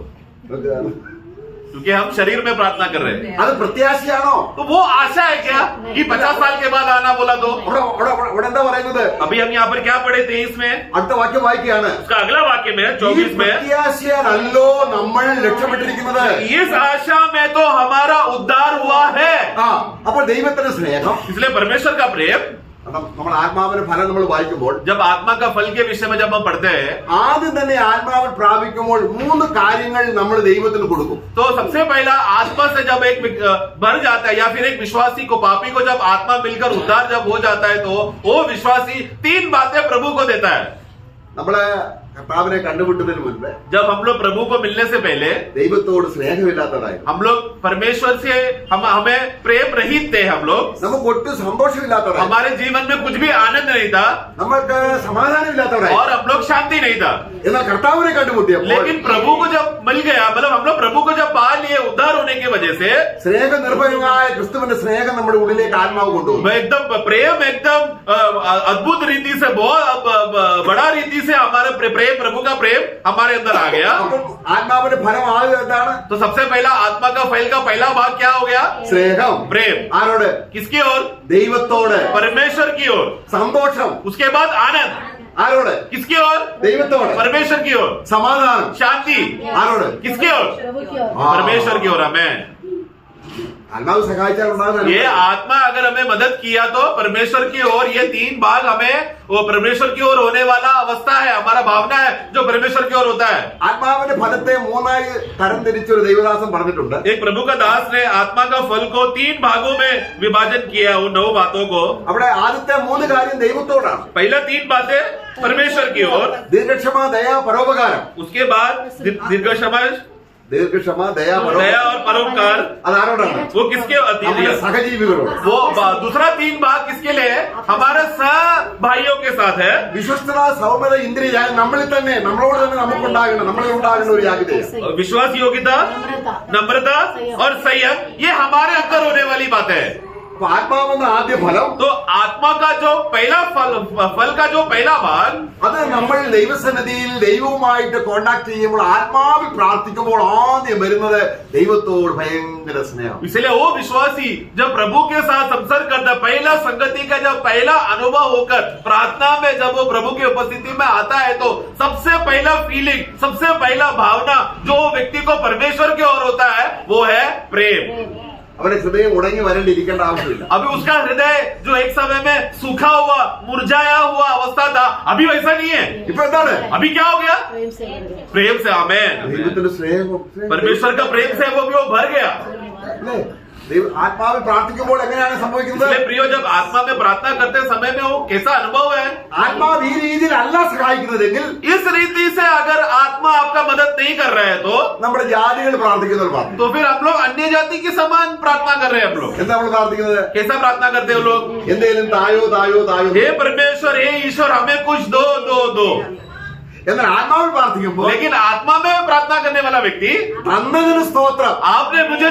क्योंकि हम शरीर में प्रार्थना कर रहे हैं। അത് പ്രത്യാശയാണോ? तो वो आशा है क्या कि 50 साल के बाद आना बोला तो? അവിടെ എന്താ പറയുന്നത്? अभी हम यहाँ पर क्या पढ़े 23 में? അടുത്ത വാക്യം വായിക്കുകയാണ്. उसका अगला वाक्य में ഈ 24 में, പ്രത്യാശയാണല്ലോ നമ്മൾ ലക്ഷ്യമിട്ടിരിക്കുന്നത്. इस आशा में तो हमारा उद्धार हुआ है। അപ്പോൾ ദൈവത്തിന്റെ സ്നേഹം, इसलिए परमेश्वर का प्रेम, നമ്മൾ ആത്മാവിന്റെ ഫലം നമ്മൾ വായിക്കുമ്പോൾ, जब आत्मा का फल के विषय में जब हम पढ़ते हैं, ആദ്യം തന്നെ ആത്മാവിൽ പ്രാപിക്കുമ്പോൾ 3 കാര്യങ്ങൾ നമ്മൾ ദൈവത്തിന് കൊടുക്കും. तो सबसे पहला आत्मा से जब एक भर जाता है या फिर एक विश्वासी को, पापी को जब आत्मा मिलकर उद्धार जब हो जाता है, तो वो विश्वासी 3 बातें प्रभु को देता है। നമ്മള് കർത്താവിനെ കണ്ടുമുട്ടുന്നതിന് മുൻപ് जब हम लोग प्रभु को मिलने से पहले ദൈവത്തോട് സ്നേഹമില്ലാത്തവരായിരുന്നു. हम लोग परमेश्वर से हमें प्रेम रहित थे। हम लोग, നമുക്ക് ഒട്ടും സന്തോഷമില്ലാത്തവരായിരുന്നു. हमारे जीवन में कुछ भी आनंद नहीं था നമുക്ക് സമാധാനമില്ലാത്തവരായിരുന്നു. और हम लोग शांति नहीं था। എന്നാൽ കർത്താവിനെ കണ്ടുമുട്ടിയപ്പോൾ लेकिन प्रभु को जब मिल गया, मतलब हम लोग प्रभु को जब पा लिए उद्धार होने की वजह से, സ്നേഹ നിർഭയമായ ക്രിസ്തുവിന്റെ സ്നേഹം നമ്മുടെ ഉള്ളിലേക്ക് ആത്മാവ് കൊണ്ടുപോകും. एकदम प्रेम एकदम अद्भुत रीति से, बहुत बड़ा रीति से हमारे प्रेम, प्रभु का प्रेम हमारे अंदर आ गया। അപ്പം ആത്മാവിന്റെ ഫലം ആദ്യം എന്താണ്? तो सबसे पहला आत्मा का फल का पहला भाग क्या हो गया? സ്നേഹം. प्रेम। ആരോട്? किसकी ओर? ദൈവത്തോട്. परमेश्वर की ओर। സന്തോഷം. उसके बाद आनंद। ആരോട്? किसकी ओर? ദൈവത്തോട്. परमेश्वर की ओर। സമാധാനം. शांति। ആരോട്? किसकी ओर? प्रभु की ओर। परमेश्वर की ओर। हमें ആത്മാവ് സഹായിച്ചാൽ ഉണ്ടാകുന്ന ये आत्मा अगर हमें मदद किया तो परमेश्वर की ओर ये 3 भाग हमें, वो परमेश्वर की ओर होने वाला अवस्था है, हमारा भावना है जो परमेश्वर की ओर होता है। ആത്മാവിന്റെ ഫലത്തെ 3ആയി തരംതിരിച്ചൊരു ദൈവദാസൻ പറഞ്ഞിട്ടുണ്ട്. एक प्रभु का दास ने आत्मा का फल को 3 भागों में विभाजन किया, उन 9 बातों को। അവിടെ ആദ്യത്തെ 3 കാര്യം ദൈവത്തോടാണ്. पहला 3 बातें परमेश्वर की ओर, ദീർഘക്ഷമ, ദയ, പരോപകാരം. उसके बाद दीर्घ क्षमा, ദീർഘക്ഷമ, ദയ, दया और परोपकार। അതാരോടാണ്? वो किसके നമ്മുടെ സഹജീവികളോട്. वो दूसरा 3 भाग किसके लिए है? हमारे सह भाइयों के साथ है। വിശ്വസ്തത, സൗമ്യത, ഇന്ദ്രിയ നമ്മളിൽ തന്നെ, നമ്മളോട് തന്നെ നമുക്കുണ്ടാകണം, നമ്മളിൽ ഉണ്ടാകുന്ന ഒരു യാഗതയാണ്. विश्वास, योग्यता, नम्रता और संयम, ये हमारे अंदर होने वाली बात है। അപ്പൊ ആത്മാവെന്ന ആദ്യ ഫലം, तो आत्मा का जो पहला फल का जो पहला भाग, അത് നമ്മൾ ദൈവസന്നിധിയിൽ ദൈവവുമായിട്ട് കോണ്ടാക്ട് ചെയ്യുമ്പോൾ, ആത്മാവിൽ പ്രാർത്ഥിക്കുമ്പോൾ ആദ്യം വരുന്നത് ദൈവത്തോട് ഭയങ്കര സ്നേഹം. इसलिए वो विश्वासी जब प्रभु के साथ संसर्ग करता, पहला संगति का जब पहला अनुभव होकर प्रार्थना में जब वो प्रभु की उपस्थिति में आता है, तो सबसे पहला फीलिंग, सबसे पहला भावना जो व्यक्ति को परमेश्वर की ओर होता है, वो है प्रेम। അവരുടെ ഹൃദയം ഉടങ്ങി വരേണ്ടിയിരിക്കേണ്ട ആവശ്യമില്ല. अभी उसका हृदय जो एक समय में सूखा हुआ, मुरझाया हुआ अवस्था था, अभी वैसा नहीं है। ഇപ്പൊ എന്താണ്? अभी क्या हो गया? प्रेम से भर गया। प्रेम से। आमेन। ദൈവത്തിന്റെ സ്നേഹം, परमेश्वर का प्रेम से वो भर गया। അല്ലേ? ആത്മാവിൽ പ്രാർത്ഥിക്കുമ്പോൾ എങ്ങനെയാണ് സംഭവിക്കുന്നത്? इसलिए प्रियो, जब आत्मा में प्रार्थना करते समय में वो कैसा अनुभव है? ആത്മാവ് ഈ രീതിയിൽ അല്ല സഹായിക്കുന്നതെങ്കിൽ, इस रीति से अगर आत्मा आपका मदद नहीं कर रहा है, तो നമ്മുടെ ജാതികൾ പ്രാർത്ഥിക്കുന്നവർ പ്രാർത്ഥിക്കും. फिर हम लोग अन्य जाति के समान प्रार्थना कर रहे हैं। हम लोग എന്താ നമ്മൾ പ്രാർത്ഥിക്കുന്നത്? कैसा प्रार्थना करते हैं लोग? എന്തേലും തായോ തായോ തായോ. हे परमेश्वर, हे ईश्वर, हमें कुछ दो दो दो। എന്നാൽ ആത്മാവിൽ പ്രാർത്ഥിക്കുമ്പോൾ, लेकिन आत्मा में प्रार्थना करने वाला व्यक्ति, തന്നതിന് സ്തോത്രം, आपने मुझे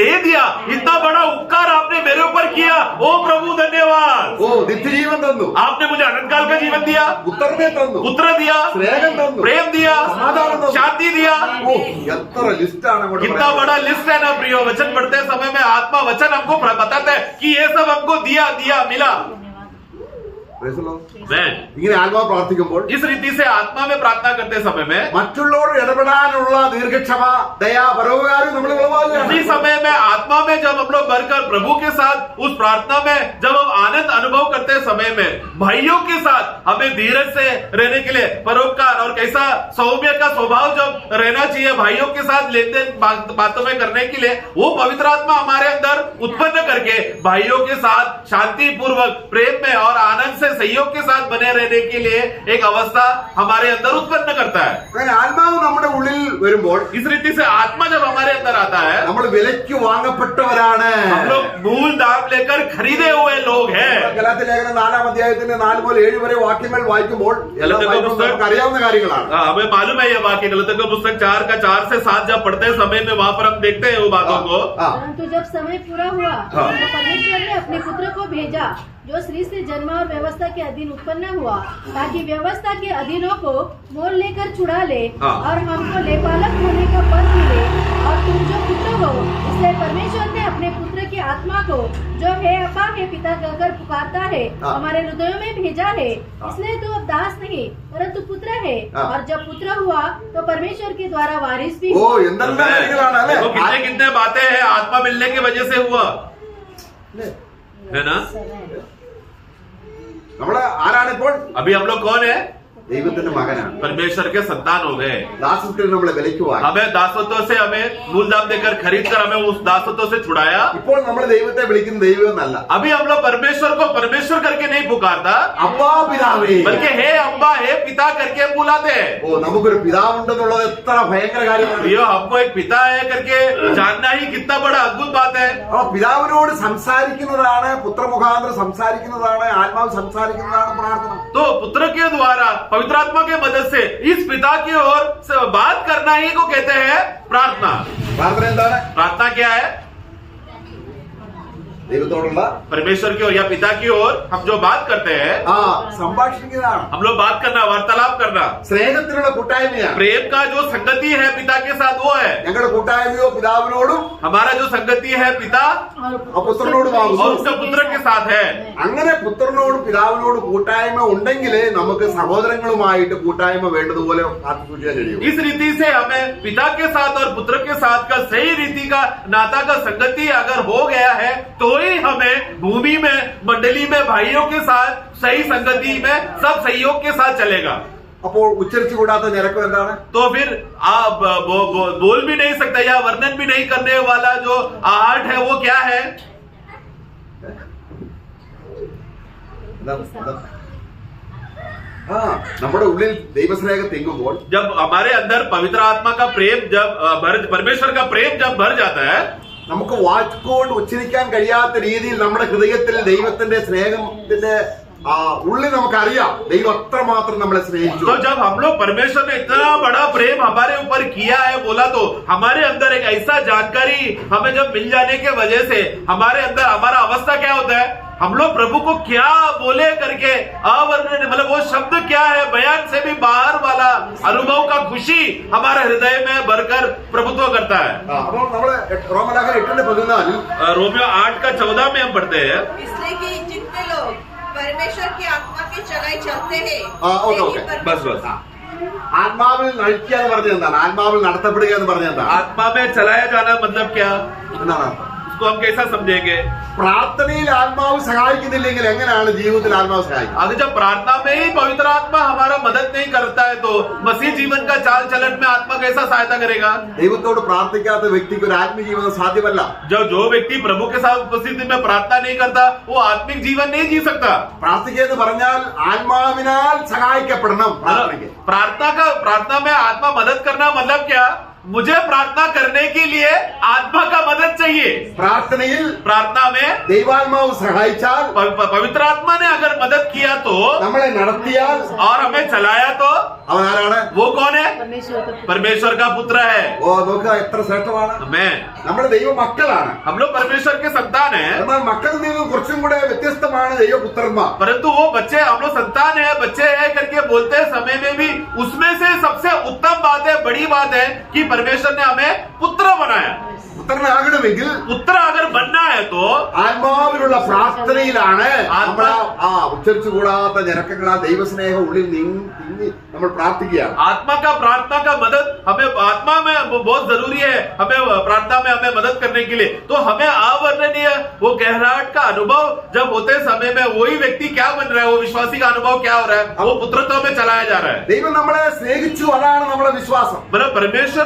दे दिया, इतना बड़ा उपकार आपने मेरे ऊपर किया, ओ प्रभु धन्यवाद। ഓ നിത്യജീവൻ തന്നു, आपने मुझे अनंत काल का जीवन दिया, പുത്രനെ തന്നു, पुत्र दिया, സ്നേഹം തന്നു, प्रेम दिया, സമാധാനം തന്നു. शांति दिया। ഓ എത്ര ലിസ്റ്റാണ് അങ്ങോട്ട് कितना പറയുന്നത്. बड़ा लिस्ट है ना प्रियो। वचन पढ़ते समय में आत्मा वचन हमको बताता है कि ये सब हमको दिया दिया मिला। Praise the Lord. मैं ഇങ്ങനെ ആത്മാവ് പ്രാർത്ഥിക്കുമ്പോൾ, इस रीति से आत्मा में प्रार्थना करते समय में, മറ്റുള്ളവരോട് ഇടപെടാനുള്ള ദീർഘക്ഷമ, ദയ, പരോപകാരം നമ്മൾ उसी समय में आत्मा में जब हम लोग भरकर प्रभु के साथ उस प्रार्थना में जब हम आनंद अनुभव करते समय में भाइयों के साथ हमें धीरज से रहने के लिए, परोपकार और कैसा सौम्य का स्वभाव जब रहना चाहिए भाइयों के साथ लेन देन बातों में करने के लिए, वो पवित्र आत्मा हमारे अंदर उत्पन्न करके भाइयों के साथ शांति पूर्वक प्रेम में और आनंद से सहयोग के साथ बने रहने के लिए एक अवस्था हमारे अंदर उत्पन्न करता है। അങ്ങനെ ആത്മാവ് നമ്മുടെ ഉള്ളിൽ വരുമ്പോൾ, इस रीति से आत्मा जब हमारे अंदर आता है, നമ്മൾ വിലയ്ക്ക് വാങ്ങപ്പെട്ടവരാണ്. हम लोग मूल दाम लेकर खरीदे हुए लोग हैं। ഗലാത്യ ലേഖനം 4-ാം അധ്യായത്തിന്റെ 4 മുതൽ 7 വരെ വാക്യങ്ങൾ വായിക്കുമ്പോൾ എല്ലാം വായിക്കുമ്പോൾ നമുക്ക് അറിയാവുന്ന കാര്യങ്ങളാണ്. हमें मालूम है ये वाक्य, गलतियों का पुस्तक 4 का 4 से 7 जब पढ़ते समय में वहां पर हम देखते हैं वो बातों को। परंतु जब समय पूरा हुआ, तो परमेश्वर ने अपने पुत्र को भेजा, जो स्त्री से जन्मा और व्यवस्था के अधीन उत्पन्न हुआ, ताकि व्यवस्था के अधीनों को मोल लेकर छुड़ा ले और हमको लेपालक होने का पद मिले और तुम जो पुत्र हो, इसलिए परमेश्वर ने अपने पुत्र की आत्मा को जो है अब्बा है पिता कहकर पुकारता है हमारे हृदयों में भेजा है। इसलिए तू अब दास नहीं परंतु पुत्र है, और जब पुत्र हुआ तो परमेश्वर के द्वारा वारिस भी ഓ എന്തെല്ലാം കാര്യങ്ങളാണ് അല്ലേ? देखो कितने कितने बातें हैं आत्मा मिलने की वजह से हुआ है ना। നമ്മള് ആരാണിപ്പോൾ? अभी हम लोग कौन है? ദൈവത്തിന്റെ മകനാണ്. परमेश्वर के संतान हो गए। ദാസത്വത്തിൽ നമ്മളെ വിലയ്ക്കുവാൻ हमें दासत्व से हमें मूल दाम देकर खरीद कर हमें उस दासत्व से छुड़ाया। ഇപ്പോൾ നമ്മൾ ദൈവത്തെ വിളിക്കുന്ന ദൈവം എന്നല്ല, अभी हम लोग परमेश्वर को परमेश्वर करके नहीं पुकारता, അബ്ബാ പിതാവേ. बल्कि हे अब्बा हे पिता करके बुलाते हैं। ഓ നമുക്കൊരു പിതാവുണ്ടെന്നുള്ളത് എത്ര ഭയങ്കര കാര്യമാണ്. ये हमको एक पिता है करके जानना ही कितना बड़ा अद्भुत बात है। അപ്പൊ പിതാവിനോട് സംസാരിക്കുന്നതാണ്, പുത്രമുഖാന്തരം സംസാരിക്കുന്നതാണ്, ആത്മാവ് സംസാരിക്കുന്നതാണ് പ്രാർത്ഥന. तो पुत्र के द्वारा पवित्र आत्मा के मदद से इस पिता की ओर से बात करना ही को कहते हैं प्रार्थना। പ്രാർത്ഥന എന്താണ്? प्रार्थना क्या है? ദൈവത്തോടുള്ള परमेश्वर की ओर या पिता की ओर हम जो बात करते हैं, സംഭാഷിക്കുന്നതാണ്, हम लोग बात करना, वार्तालाप करना, സ്നേഹത്തിനുള്ള കൂട്ടായ്മയാണ്. प्रेम का जो संगति है पिता के साथ वो है। ഞങ്ങളുടെ കൂട്ടായ്മയോ പിതാവിനോടും हमारा जो संगति है पिता പുത്രനോടുമാകുന്നു. और उसका पुत्र के साथ है। അങ്ങനെ പുത്രനോടും പിതാവിനോടും കൂട്ടായ്മ ഉണ്ടെങ്കിലേ നമുക്ക് സഹോദരങ്ങളുമായിട്ട് കൂട്ടായ്മ വേണ്ടതുപോലെ കാത്തുസൂക്ഷിക്കാൻ കഴിയും. इस रीति से हमें पिता के साथ और पुत्र के साथ का सही रीति का नाता का संगति अगर हो गया है तो ही हमें भूमि में मंडली में भाइयों के साथ सही संगति में सब सहयोग के साथ चलेगा। അപ്പോൾ ഉച്ചരിച്ചുകൂടാത്ത ഞരക്കം എന്താണ്? तो फिर आप बोल भी नहीं सकता या वर्णन भी नहीं करने वाला जो आहट है वो क्या है? നമ്മുടെ ഉള്ളിൽ ദൈവസ്നേഹം തിങ്ങുമ്പോൾ, जब हमारे अंदर पवित्र आत्मा का प्रेम जब परमेश्वर का प्रेम जब भर जाता है, നമുക്ക് വാക്കുകൊണ്ട് ഉച്ചരിക്കാൻ കഴിയാത്ത രീതിയിൽ നമ്മുടെ ഹൃദയത്തിൽ ദൈവത്തിന്റെ സ്നേഹത്തിന്റെ ഉള്ളിൽ നമുക്കറിയാം ദൈവം അത്രമാത്രം നമ്മളെ സ്നേഹിച്ചു. तो जब हम लोग परमेश्वर ने इतना बड़ा प्रेम हमारे ऊपर किया है बोला, तो हमारे अंदर एक ऐसा जानकारी हमें जब मिल जाने के वजह से हमारे अंदर हमारा अवस्था क्या होता है, हम लोग प्रभु को क्या बोले करके अवर्णन, मतलब वो शब्द क्या है, बयान से भी बाहर वाला अनुभव का खुशी हमारे हृदय में भरकर प्रभुत्व करता है। അപ്പോൾ നമ്മള് റോമലേഖനം 8:14 रोमियो 8:14 में हम पढ़ते हैं, इसलिए कि जितने लोग परमेश्वर की आत्मा की चलाई चलते हैं, ഓക്കെ बस बस ആത്മാവിൽ നയിക്കുക എന്ന് പറഞ്ഞത് എന്താണ്? ആത്മാവിൽ നടത്തപ്പെടുക എന്ന് പറഞ്ഞത് എന്താണ്? आत्मा में चलाया जाना मतलब क्या, എന്താണ് അർത്ഥം? उसको हम कैसा समझेंगे? പ്രാർത്ഥനയിൽ ആത്മാവ് സഹായിക്കുന്നില്ലെങ്കിൽ എങ്ങനെയാണ് ജീവിതത്തിൽ ആത്മാവ് സഹായിക്കുക? अगर जब प्रार्थना में ही पवित्र आत्मा हमारा मदद नहीं करता है तो मसीह जीवन का चाल चलन में आत्मा कैसा सहायता करेगा? ദൈവത്തോട് പ്രാർത്ഥിക്കാത്ത വ്യക്തിക്ക് ഒരു ആത്മീയജീവിതം സാധ്യമല്ല. जो व्यक्ति प्रभु के साथ उपस्थिति में प्रार्थना नहीं करता वो आत्मिक जीवन नहीं जी सकता। പ്രാർത്ഥിക്കുക എന്ന് പറഞ്ഞാൽ ആത്മാവിനാൽ സഹായിക്കപ്പെടണം. പ്രാർത്ഥനയ്ക്ക് प्रार्थना में आत्मा मदद करना मतलब क्या? मुझे प्रार्थना करने के लिए आत्मा का मदद चाहिए। പ്രാർത്ഥനയിൽ प्रार्थना में ദൈവാത്മാവ് സഹായിച്ചാൽ, पवित्र आत्मा ने अगर मदद किया तो നമ്മളെ നടത്തിയാൽ और हमें चलाया तो അവൻ ആരാണ്? वो कौन है? परमेश्वर का परमेश्वर का पुत्र है। ഓ നോക്കുക എത്ര ശ്രേഷ്ഠമാണ്. मैं നമ്മുടെ ദൈവ മക്കളാണ്. हम लोग परमेश्वर के संतान हैं, എന്നാൽ മക്കളിൽ നിന്നും കുറച്ചും കൂടെ വ്യത്യസ്തമാണ് ദൈവപുത്രന്മാർ. परंतु वो बच्चे हम लोग संतान है बच्चे है करके बोलते समय में भी उसमें से सबसे उत्तम बात है, बड़ी बात है कि परमेश्वर ने हमें पुत्र बनाया। പുത്രനാകണമെങ്കിൽ पुत्र अगर बनना है तो ആത്മാവിലുള്ള പ്രാർത്ഥനയിലാണ് നമ്മൾ ഉച്ചരിച്ചുകൂടാത്ത ഞരക്കങ്ങൾ, ആ ദൈവസ്നേഹം ഉള്ളിൽ തിങ്ങി നമ്മൾ പ്രാർത്ഥിക്കുകയാണ്. आत्मा का प्रार्थना का मदद हमें आत्मा में बहुत जरूरी है, हमें प्रार्थना में हमें मदद करने के लिए। तो हमें अवर्णनीय वो गहराहट का अनुभव जब होते समय में वही व्यक्ति क्या बन रहा है, वो विश्वासी का अनुभव क्या हो रहा है, वो पुत्रत्व में चलाया जा रहा है। ദൈവം നമ്മളെ സ്നേഹിച്ചു, അതാണ് നമ്മുടെ വിശ്വാസം. मतलब परमेश्वर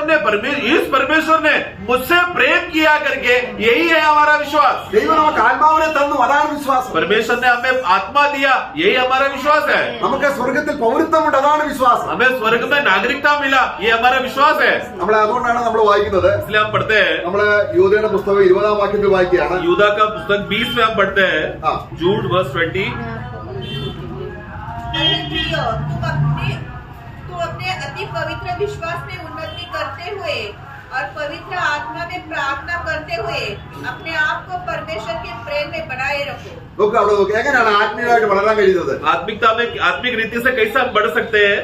ने मुझसे प्रेम किया करके यही है हमारा विश्वास। ദൈവം നമുക്ക് ആത്മാവിനെ തന്നു, അതാണ് വിശ്വാസം. परमेश्वर ने हमें आत्मा दिया, यही हमारा विश्वास है। നമുക്ക് സ്വർഗത്തിൽ പൗരത്വമുണ്ട്, അതാണ് വിശ്വാസം. हमें स्वर्ग में नागरिकता मिला, ये हमारा विश्वास है। നമ്മളെ അതുകൊണ്ടാണ് നമ്മൾ വായിക്കുന്നത്. इसलिए हम पढ़ते हैं, നമ്മള് യൂദയുടെ പുസ്തകം 20-ാം വാക്യത്തിൽ വായിക്കുകയാണ്. यूदा का पुस्तक 20 में हम पढ़ते हैं, हाँ। जूड वर्स 20। तू अपने अति पवित्र विश्वास में उन्नति करते हुए और पवित्र आत्मा में प्रार्थना करते हुए अपने आप को परमेश्वर के प्रेम में बनाए रखो। നോക്ക് അവിടെ നോക്ക്, എങ്ങനെയാണ് ആത്മീയമായിട്ട് വളരാൻ കഴിയുന്നത്? आत्मिक रीति से कैसे हम बढ़ सकते हैं?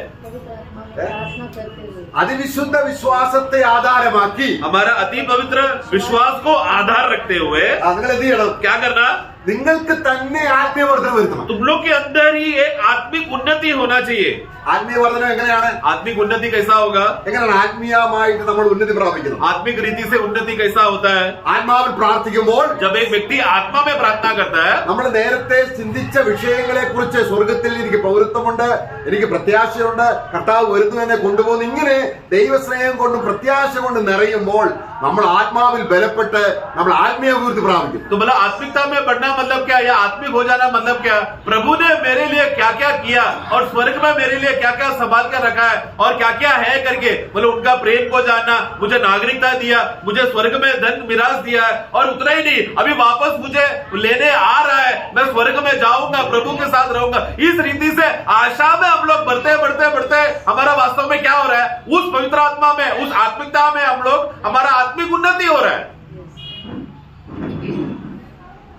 प्रार्थना करते हुए അതിവിശുദ്ധ വിശ്വാസത്തെ ആധാരമാക്കി हमारा अति पवित्र विश्वास को आधार रखते हुए നിങ്ങൾ എന്ത് ചെയ്യണം? क्या करना? നിങ്ങൾക്ക് തന്നെ ആത്മീയവർദ്ധന വരുത്തണം. तुम लोग के अंदर ही एक आत्मिक उन्नति होना चाहिए. ആത്മീയവർദ്ധനം എങ്ങനെയാണ്? आत्मिक उन्नति कैसा होगा? എങ്ങനെയാണ് ആത്മീയമായിട്ട് നമ്മൾ ഉന്നതി പ്രാപിക്കുന്നത്? आत्मिक रीति से उन्नति कैसा होता है? ആത്മാവിൽ പ്രാർത്ഥിക്കുമ്പോൾ जब एक व्यक्ति आत्मा में प्रार्थना करता है, നമ്മൾ നേരത്തെ ചിന്തിച്ച വിഷയങ്ങളെ കുറിച്ച് സ്വർഗത്തിൽ എനിക്ക് പൗരത്വമുണ്ട്, എനിക്ക് പ്രത്യാശയുണ്ട്, കർത്താവ് വരുന്നു എന്നെ കൊണ്ടുപോകുന്നു, ഇങ്ങനെ ദൈവസ്നേഹം കൊണ്ടും പ്രത്യാശ കൊണ്ട് നിറയുമ്പോൾ നമ്മൾ ആത്മാവിൽ ബലപ്പെട്ട് നമ്മൾ ആത്മീയ അഭിവൃദ്ധി പ്രാപിക്കും. तो मतलब आत्मिकता में बढ़ना मतलब क्या, या आत्मिक हो जाना मतलब क्या? प्रभु ने मेरे लिए क्या क्या किया और स्वर्ग में मेरे लिए क्या क्या संभाल कर रखा है और क्या क्या है करके, मतलब उनका प्रेम को जानना, मुझे नागरिकता दिया, मुझे स्वर्ग में धन मिराज दिया है, और उतना ही नहीं, अभी वापस मुझे लेने आ रहा है, मैं स्वर्ग में जाऊंगा, प्रभु के साथ रहूंगा. इस रीति से आशा में हम लोग बढ़ते बढ़ते बढ़ते हमारा वास्तव में क्या हो रहा है? उस पवित्र आत्मा में, उस आत्मिकता में हम लोग, हमारा आत्मिक उन्नति हो रहा है.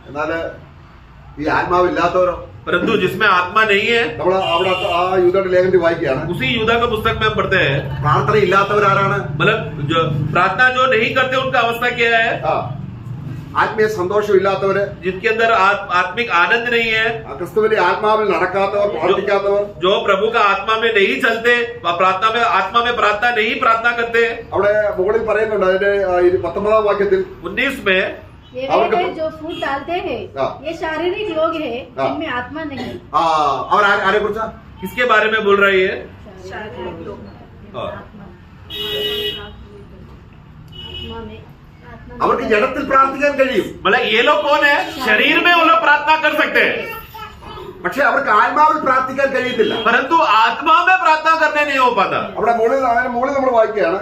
എന്നാൽ ഈ ആത്മാവില്ലാത്തവരോ? परंतु जिसमें आत्मा नहीं है, നമ്മൾ അവിടെ ആ യൂദയുടെ ലേഖനത്തിൽ വായിക്കുകയാണ്, उसी यूदा का पुस्तक में हम पढ़ते हैं, പ്രാർത്ഥന ഇല്ലാത്തവരാരാണ്? मतलब जो प्रार्थना जो नहीं करते उनका अवस्था क्या है? ആത്മീയ സന്തോഷം ഇല്ലാത്തവര്, जिनके अंदर आत्मिक आनंद नहीं है, ക്രിസ്തുവിന്റെ ആത്മാവിൽ നടക്കാത്തവർ, പ്രാർത്ഥിക്കാത്തവർ, जो प्रभु का आत्मा में नहीं चलते, प्रार्थना में, आत्मा में प्रार्थना नहीं प्रार्थना करते. അവിടെ മുകളിൽ പറയുന്നുണ്ട്, അതിന്റെ 19 വാക്യത്തിൽ 19 में ये वे हैं जो फूट डालते हैं, ये शारीरिक लोग हैं जिनमें आत्मा नहीं. അവർ ആരെ കുറിച്ചാ? किसके बारे में बोल रही है? शारीरिक लोग. हाँ. आत्मा में അവർക്ക് ജഡത്തിൽ പ്രാർത്ഥിക്കാൻ കഴിയും, मतलब ये लोग कौन है? शरीर में वो लोग प्रार्थना कर सकते हैं, പക്ഷെ അവർക്ക് ആത്മാവിൽ പ്രാർത്ഥിക്കാൻ കഴിയത്തില്ല. परंतु आत्मा में प्रार्थना करने नहीं हो पाता. അവിടെ മുകളിൽ നമ്മൾ വായിക്കുകയാണ്,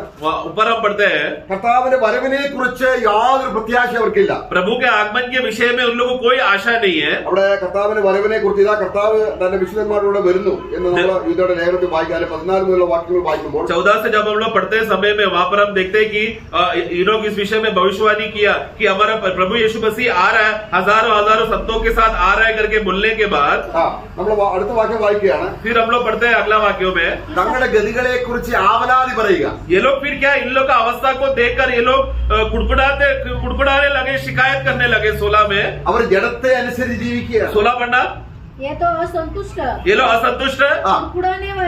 ऊपर हम पढ़ते हैं, കർത്താവിന്റെ വരവിനെ കുറിച്ച് യാതൊരു പ്രത്യാശ അവർക്കില്ല. प्रभु के आगमन के विषय में उन लोगों को कोई आशा नहीं है. അവിടെ കർത്താവിന്റെ വരവിനെ കുറിച്ച്, ഇതാ കർത്താവ് തന്റെ വിശുദ്ധന്മാരോട് വരുന്നു എന്ന് നമ്മൾ യൂദയുടെ ലേഖനത്തിൽ വായിക്കാൻ 14 മുതലുള്ള വാക്യങ്ങൾ വായിക്കുമ്പോൾ 14 से जब हम लोग पढ़ते समय में वहां पर हम देखते हैं कि इन्होंने इस विषय में भविष्यवाणी किया कि हमारा प्रभु यीशु मसीह आ रहा है, हजारों हजारों संतों के साथ आ रहा है करके बोलने के बाद നമ്മൾ അടുത്ത വാക്യം വായിക്കുകയാണ്, फिर हम लोग पढ़ते हैं अगला वाक्यों में, തങ്ങളുടെ ഗതികളെ കുറിച്ച് ആവലാതി പറയുക. ये लोग फिर क्या, इन लोग का अवस्था को देखकर ये लोग कुड़कुड़ाने लगे, शिकायत करने लगे. 16 में, അവർ ജഡത്തെ അനുസരിച്ച് ജീവിക്കുക. 16 पढ़ना, ये तो असंतुष्ट, ये लोग असंतुष्ट है,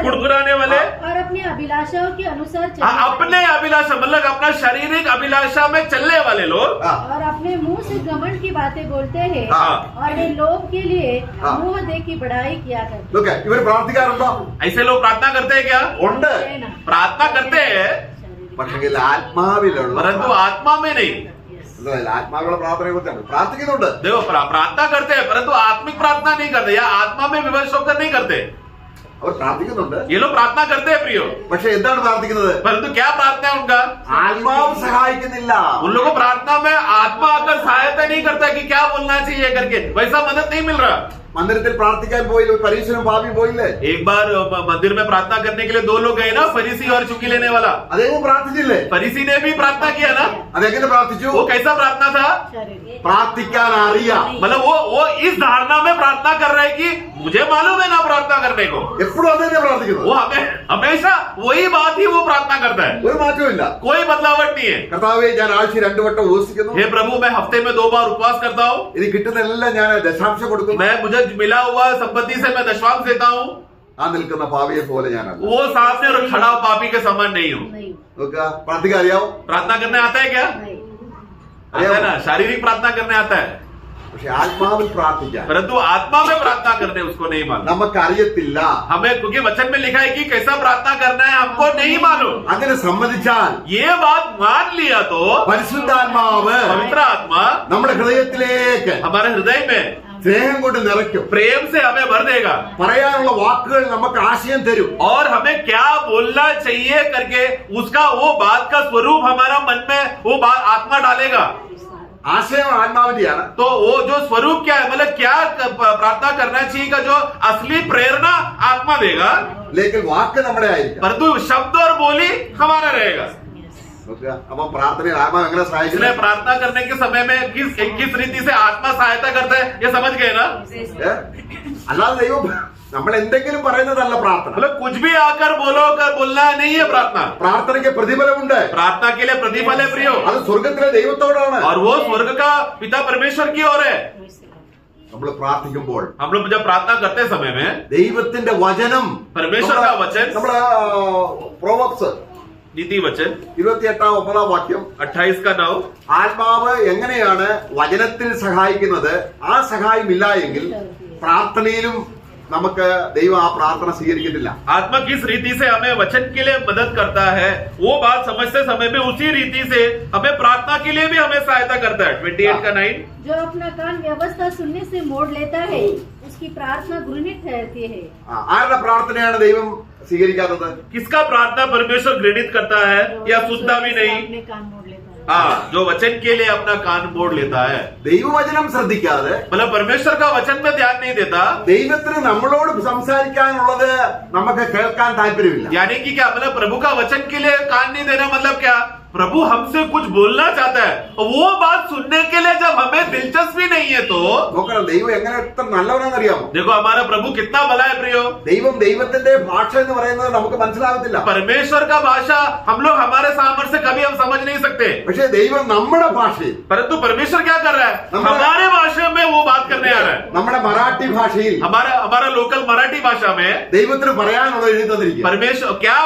कुड़कुड़ाने वाले और अपनी अभिलाषाओं के अनुसार अपने अभिलाषा, मतलब अपना शारीरिक अभिलाषा में चलने वाले लोग, और अपने मुंह से घमंड की बातें बोलते हैं, हाँ। और वे लोभ के लिए हाँ। मुंह दे की बढ़ाई किया करते ഓക്കെ, ഇവർ പ്രാർത്ഥിക്കാറുണ്ടോ? ऐसे लोग प्रार्थना करते हैं क्या? ഉണ്ട്, हैं ना. प्रार्थना करते हैं, പക്ഷെങ്കിൽ ആത്മാവിലുള്ള परंतु आत्मा में नहीं. ആത്മാവിലുള്ള പ്രാർത്ഥനയെ കുറിച്ചാണ് പ്രാർത്ഥിക്കുന്നുണ്ട്. देखो प्रार्थना करते हैं परंतु आत्मिक प्रार्थना नहीं करते, या आत्मा में विवश होकर नहीं करते. അവർ പ്രാർത്ഥിക്കുന്നുണ്ട്, ये लोग प्रार्थना करते हैं प्रियो, പക്ഷെ എന്താണ് പ്രാർത്ഥിക്കുന്നത്? परंतु क्या प्रार्थना है उनका? ആത്മാവ് സഹായിക്കുന്നില്ല. उन लोगों को प्रार्थना में आत्मा आकर सहायता नहीं करता कि क्या बोलना चाहिए करके, वैसा मदद नहीं मिल रहा. മന്ദിരത്തിൽ പ്രാർത്ഥിക്കാൻ പോയില്ല, പരീക്ഷനും പാപി പോയില്ലേ? एक बार मंदिर में प्रार्थना करने के लिए 2 लोग गए ना, फरीसी और चुकी लेने वाला. അദ്ദേഹം പ്രാർത്ഥിച്ചില്ലേ? फरीसी ने भी प्रार्थना किया ना. അതെങ്ങനെ പ്രാർത്ഥിച്ചു? वो कैसा प्रार्थना था? പ്രാർത്ഥിക്കാൻ അറിയാം. मतलब वो इस धारणा में प्रार्थना कर रहे हैं कि मुझे मालूम है ना प्रार्थना करने को. എപ്പോഴും അത് തന്നെ പ്രാർത്ഥിക്കുന്നത്, वो हमेशा वही बात ही वो प्रार्थना करता है, ഒരു മാറ്റവും ഇല്ല. कोई बदलावट नहीं है. കർത്താവേ, ഞാൻ ആഴ്ച 2 വട്ടം ഉപവസിക്കുന്നു, हे प्रभु, मैं हफ्ते में 2 बार उपवास करता हूँ, ഇത് കിട്ടുന്നതെല്ലാം ഞാൻ ദശാംശം കൊടുക്കുന്നു. मुझे मिला हुआ संपत्ति से मैं दशवांश देता हूँ. ആ നിൽക്കുന്ന പാവിയെ പോലെ ഞാനല്ല. वो सामने और खड़ा पापी के समान नहीं हूँ. नहीं നോക്കുക, പ്രാർത്ഥിക്കാൻ അറിയാവോ? प्रार्थना करने आता है क्या? नहीं आता है ना, शारीरिक प्रार्थना करने आता है, പക്ഷെ ആത്മാവിൽ പ്രാർത്ഥിക്കാൻ परंतु आत्मा में प्रार्थना करने उसको नहीं मालूम. നമുക്കറിയത്തില്ല. हमें, क्योंकि वचन में लिखा है कि कैसा प्रार्थना करना है हमको नहीं मालूम. അങ്ങനെ സമ്മതിച്ചാൽ ये बात मान लिया तो പരിശുദ്ധാത്മാവ് पवित्र आत्मा നമ്മുടെ ഹൃദയത്തിലേക്ക് हमारे हृदय में സ്നേഹം കൊണ്ട് നിറയ്ക്കും. प्रेम से हमें भर देगा പറയാനുള്ള വാക്കുകൾ നമുക്ക് ആശയം തരും. और हमें क्या बोलना चाहिए करके उसका वो बात का स्वरूप हमारा मन में वो बात आत्मा डालेगा. ആശയം ആത്മാവിന്റെയാണ്. तो वो जो स्वरूप क्या है, मतलब क्या प्रार्थना करना चाहिए का जो असली प्रेरणा आत्मा देगा, लेकिन വാക്ക് നമ്മുടെ ആയിരിക്കും. परंतु शब्द और बोली हमारा रहेगा. നോക്കുക, അപ്പം പ്രാർത്ഥനയിൽ ആത്മാവ് എങ്ങനെ इसलिए സഹായിക്കുന്നത്? प्रार्थना करने के समय में किस रीति से आत्मा सहायता करता है, ये समझ गए ना? ഏ? അല്ലാതെ ദൈവം നമ്മൾ എന്തെങ്കിലും പറയുന്നതല്ല പ്രാർത്ഥന. मतलब कुछ भी आकर बोलना नहीं है प्रार्थना. പ്രാർത്ഥനയ്ക്ക് പ്രതിഫലമുണ്ട്. प्रार्थना के लिए प्रतिफल है प्रियो, അത് സ്വർഗത്തിലെ ദൈവത്തോടാണ്. और वो स्वर्ग का पिता परमेश्वर की ओर है. നമ്മൾ പ്രാർത്ഥിക്കുമ്പോൾ हम लोग जब प्रार्थना करते समय में ദൈവത്തിന്റെ വചനം, परमेश्वर का वचन, നമ്മള് പ്രോവർബ്സ് नीति वचन 28-9 വാക്യം, 28 का 9, ആത്മാവ് എങ്ങനെയാണ് വചനത്തിൽ സഹായിക്കുന്നത്, ആ സഹായം ഇല്ല എങ്കിൽ പ്രാർത്ഥനയിലും നമുക്ക് ദൈവം ആ പ്രാർത്ഥന സ്വീകരിക്കത്തില്ല. आत्मा किस रीति से हमें वचन के लिए मदद करता है, वो बात समझते समय में उसी रीति से हमें प्रार्थना के लिए भी हमें सहायता करता है. 28 का 9, जो अपना कान व्यवस्था सुनने से मोड़ लेता है उसकी प्रार्थना घृणित ठहरती है. ആരുടെ പ്രാർത്ഥനയാണ് ദൈവം സ്വീകരിക്കാത്തത്? किसका प्रार्थना परमेश्वर घृणित करता है या सुनता भी नहीं? अपने कान मोड़ लेता है. हाँ, जो वचन के लिए अपना कान मोड़ लेता है, ദൈവവചനം ശ്രദ്ധിക്കാതെ मतलब परमेश्वर का वचन में ध्यान नहीं देता. ദൈവത്തിന് നമ്മളോട് സംസാരിക്കാനുള്ളത് നമുക്ക് കേൾക്കാൻ താല്പര്യമില്ല. यानी कि क्या मतलब प्रभु का वचन के लिए कान नहीं देना, मतलब क्या? प्रभु हमसे कुछ बोलना चाहता है, वो बात सुनने के लिए जब हमें दिलचस्पी नहीं है तो നോക്കണം, ദൈവം എങ്ങനെ എത്ര നല്ലവനാണെന്നറിയാമോ? देखो हमारा प्रभु कितना भला है प्रियो. ദൈവത്തിന്റെ ഭാഷ എന്ന് പറയുന്നത് നമുക്ക് മനസ്സിലാകത്തില്ല. परमेश्वर का भाषा हम लोग हमारे सामर्थ्य से कभी हम समझ नहीं सकते, പക്ഷെ ദൈവം നമ്മുടെ ഭാഷയിൽ, परंतु परमेश्वर क्या कर रहा है? हमारे भाषा में वो बात करने आ रहा है. നമ്മുടെ മറാഠി ഭാഷയിൽ हमारा लोकल मराठी भाषा में ദൈവത്തിന് പറയാനുള്ളത് എഴുതി തന്നിരിക്കുക. परमेश्वर क्या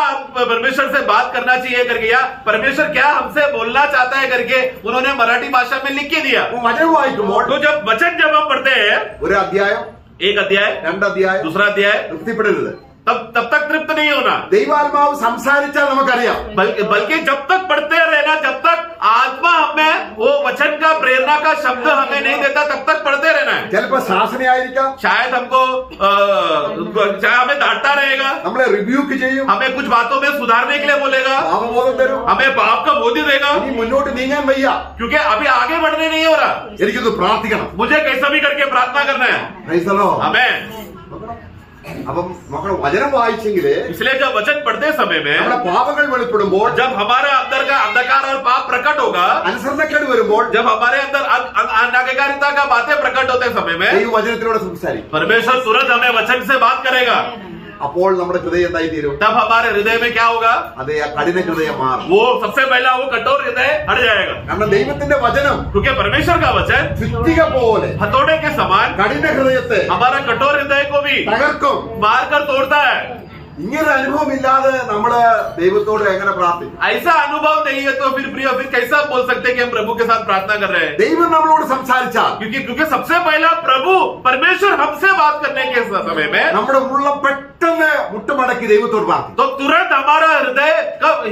परमेश्वर से बात करना चाहिए करके, या परमेश्वर क्या हमसे बोलना चाहता है करके उन्होंने मराठी भाषा में लिख के दिया. അപ്പൊ വചനം വായിക്കുമ്പോൾ तो जब वचन जब हम पढ़ते हैं, ഒരു അധ്യായം, एक अध्याय, 2 അധ്യായം दूसरा अध्याय, തൃപ്തിപ്പെടരുത്. तब तक तृप्त नहीं होना, ദൈവാത്മാവ് സംസാരിച്ചാൽ നമുക്കറിയാം. बल्कि जब तक पढ़ते रहना, जब तक आत्मा हमें वो वचन का प्रेरणा का शब्द हमें नहीं देता, तब तक पढ़ते रहना है. ചിലപ്പോ ശാസനയായിരിക്കാം, शायद हमको चाहे हमें डांटता रहेगा, നമ്മളെ റിബ്യൂക്ക് ചെയ്യും, हमें कुछ बातों में सुधारने के लिए बोलेगा, പാപബോധം തരും, हमें पाप का बोध देगा, ഇനി മുന്നോട്ട് നീങ്ങാൻ വയ്യ, क्योंकि अभी आगे बढ़ने नहीं हो रहा, എനിക്കൊന്ന് പ്രാർത്ഥിക്കണം. मुझे कैसा भी करके प्रार्थना करना है. Praise the Lord. हमें അപ്പം നോക്കണം, വചനം വായിച്ചെങ്കില് इसलिए जब वचन पढ़ते समय में, നമ്മുടെ പാപങ്ങൾ വെളിപ്പെടുമ്പോൾ, जब हमारे अंदर का अंधकार और पाप प्रकट होगा, അനുസരണക്കേട് വരുമ്പോൾ जब हमारे अंदर अनाज्ञाकारिता का बातें प्रकट होते समय में, ദൈവവചനത്തിലൂടെ സംസാരിക്കും. परमेश्वर तुरंत हमें वचन से बात करेगा. അപ്പോൾ നമ്മുടെ ഹൃദയം എന്തായി തീരും? तब हमारे हृदय में क्या होगा? അതെ, ആ കഠിന ഹൃദയം മാറും. वो सबसे पहला वो कठोर हृदय हट जाएगा, കാരണം ദൈവത്തിന്റെ വചനം क्योंकि परमेश्वर का वचन ചുറ്റിക പോലെ हथौड़े के समान കഠിന ഹൃദയത്തെ हमारा कठोर हृदय को भी തകർക്കും. मार कर तोड़ता है. ഇങ്ങനെ അനുഭവം ഇല്ലാതെ നമ്മള് ദൈവത്തോട് എങ്ങനെ പ്രാർത്ഥിക്കും? ऐसा अनुभव नहीं है तो फिर कैसा बोल सकते हैं कि हम प्रभु के साथ प्रार्थना कर रहे हैं? ദൈവം നമ്മളോട് സംസാരിച്ചാൽ क्योंकि सबसे पहला प्रभु परमेश्वर हमसे बात करने के समय में നമ്മുടെ ഉള്ള പെട്ടെന്ന് മുട്ടുമടക്കി ദൈവത്തോട് പ്രാർത്ഥിക്കും. तो तुरंत हमारा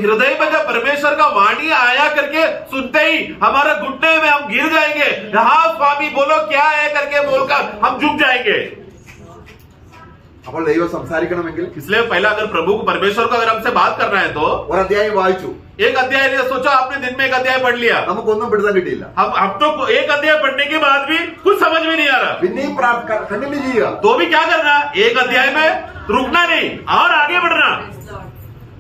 हृदय में जब परमेश्वर का वाणी आया करके सुनते ही हमारा घुटने में हम गिर जाएंगे, हाँ स्वामी बोलो क्या है करके बोलकर हम झुक जाएंगे. അപ്പോൾ ദൈവം സംസാരിക്കണമെങ്കിൽ इसलिए पहला अगर प्रभु को परमेश्वर को अगर हमसे बात करना है तो ഒരു അധ്യായം വായിച്ചു, एक अध्याय सोचो आपने दिन में एक अध्याय पढ़ लिया, നമുക്കൊന്നും പിടുത്തം കിട്ടിയില്ല. हम तो एक अध्याय पढ़ने के बाद भी कुछ समझ में नहीं आ रहा, പിന്നെയും കണ്ടിന്യൂ ചെയ്യുക. तो भी क्या करना? एक अध्याय में रुकना नहीं और आगे बढ़ना.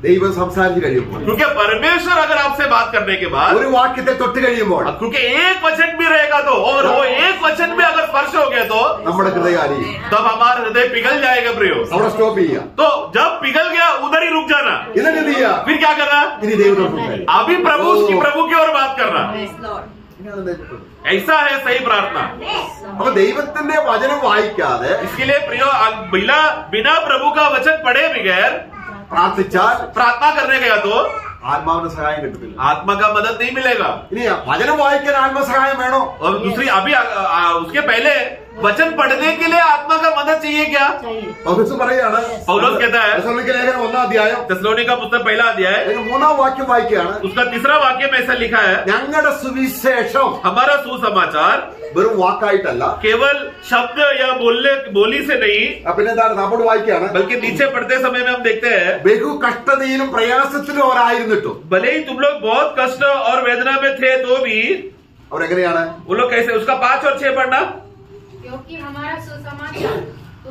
ദൈവം സംസാരിച്ചു കഴിയുമ്പോൾ, क्योंकि परमेश्वर अगर आपसे बात करने के बाद, ഒരു വാക്യത്തെ തൊട്ട് കഴിയുമ്പോൾ क्योंकि एक वचन भी रहेगा तो, और वो एक वचन भी अगर स्पर्श हो गया तो നമ്മുടെ ഹൃദയം അലിയും. तब हमारा हृदय पिघल जाएगा प्रियो. അവിടെ സ്റ്റോപ്പ് ചെയ്യുക. तो जब पिघल गया उधर ही रुक जाना, എന്നിട്ട് എന്ത് ചെയ്യുക? फिर क्या करना? ഇനി ദൈവത്തോട് സംസാരിക്കും. अभी प्रभु की ओर बात करना. Praise Lord. ഇനി അത് ദൈവത്തോട്. ऐसा है सही प्रार्थना. അപ്പൊ ദൈവത്തിന്റെ വചനം വായിക്കാതെ इसके लिए प्रियो बिना प्रभु का वचन पढ़े बगैर പ്രാർത്ഥിച്ചാൽ प्रार्थना करने गया तो ആത്മാവിന് സഹായം കിട്ടത്തില്ല. आत्मा का मदद नहीं मिलेगा. ഇനി വചനം വായിക്കാൻ ആത്മസഹായം വേണോ? और दूसरी अभी उसके पहले वचन पढ़ने के लिए आत्मा का मदद चाहिए क्या? चाहिए. പൗലോസ് പറയാണ്, पौलुस कहता है, തെസ്സലോനിക്ക ലേഖനം 1 അധ്യായം थिस्सलुनीका पुस्तक पहला अध्याय, അതിന് 3 വാക്യം വായിക്കുകയാണ്. उसका तीसरा वाक्य में ऐसा लिखा है, ഞങ്ങളുടെ സുവിശേഷം हमारा सुसमाचार വെറും വാക്കായിട്ടല്ല, केवल शब्द या बोली से नहीं, പിന്നെന്താണ് നമ്മോട് വായിക്കുകയാണ്, बल्कि नीचे पढ़ते समय में हम देखते हैं, ബഹു കഷ്ടതയിലും പ്രയാസത്തിലും അവരായിരുന്നിട്ടും भले ही तुम लोग बहुत कष्ट और वेदना में थे तो भी, അവരെങ്ങനെയാണ്? वो लोग कैसे? उसका 5 और 6 पढ़ना. क्योंकि हमारा सुसमाचार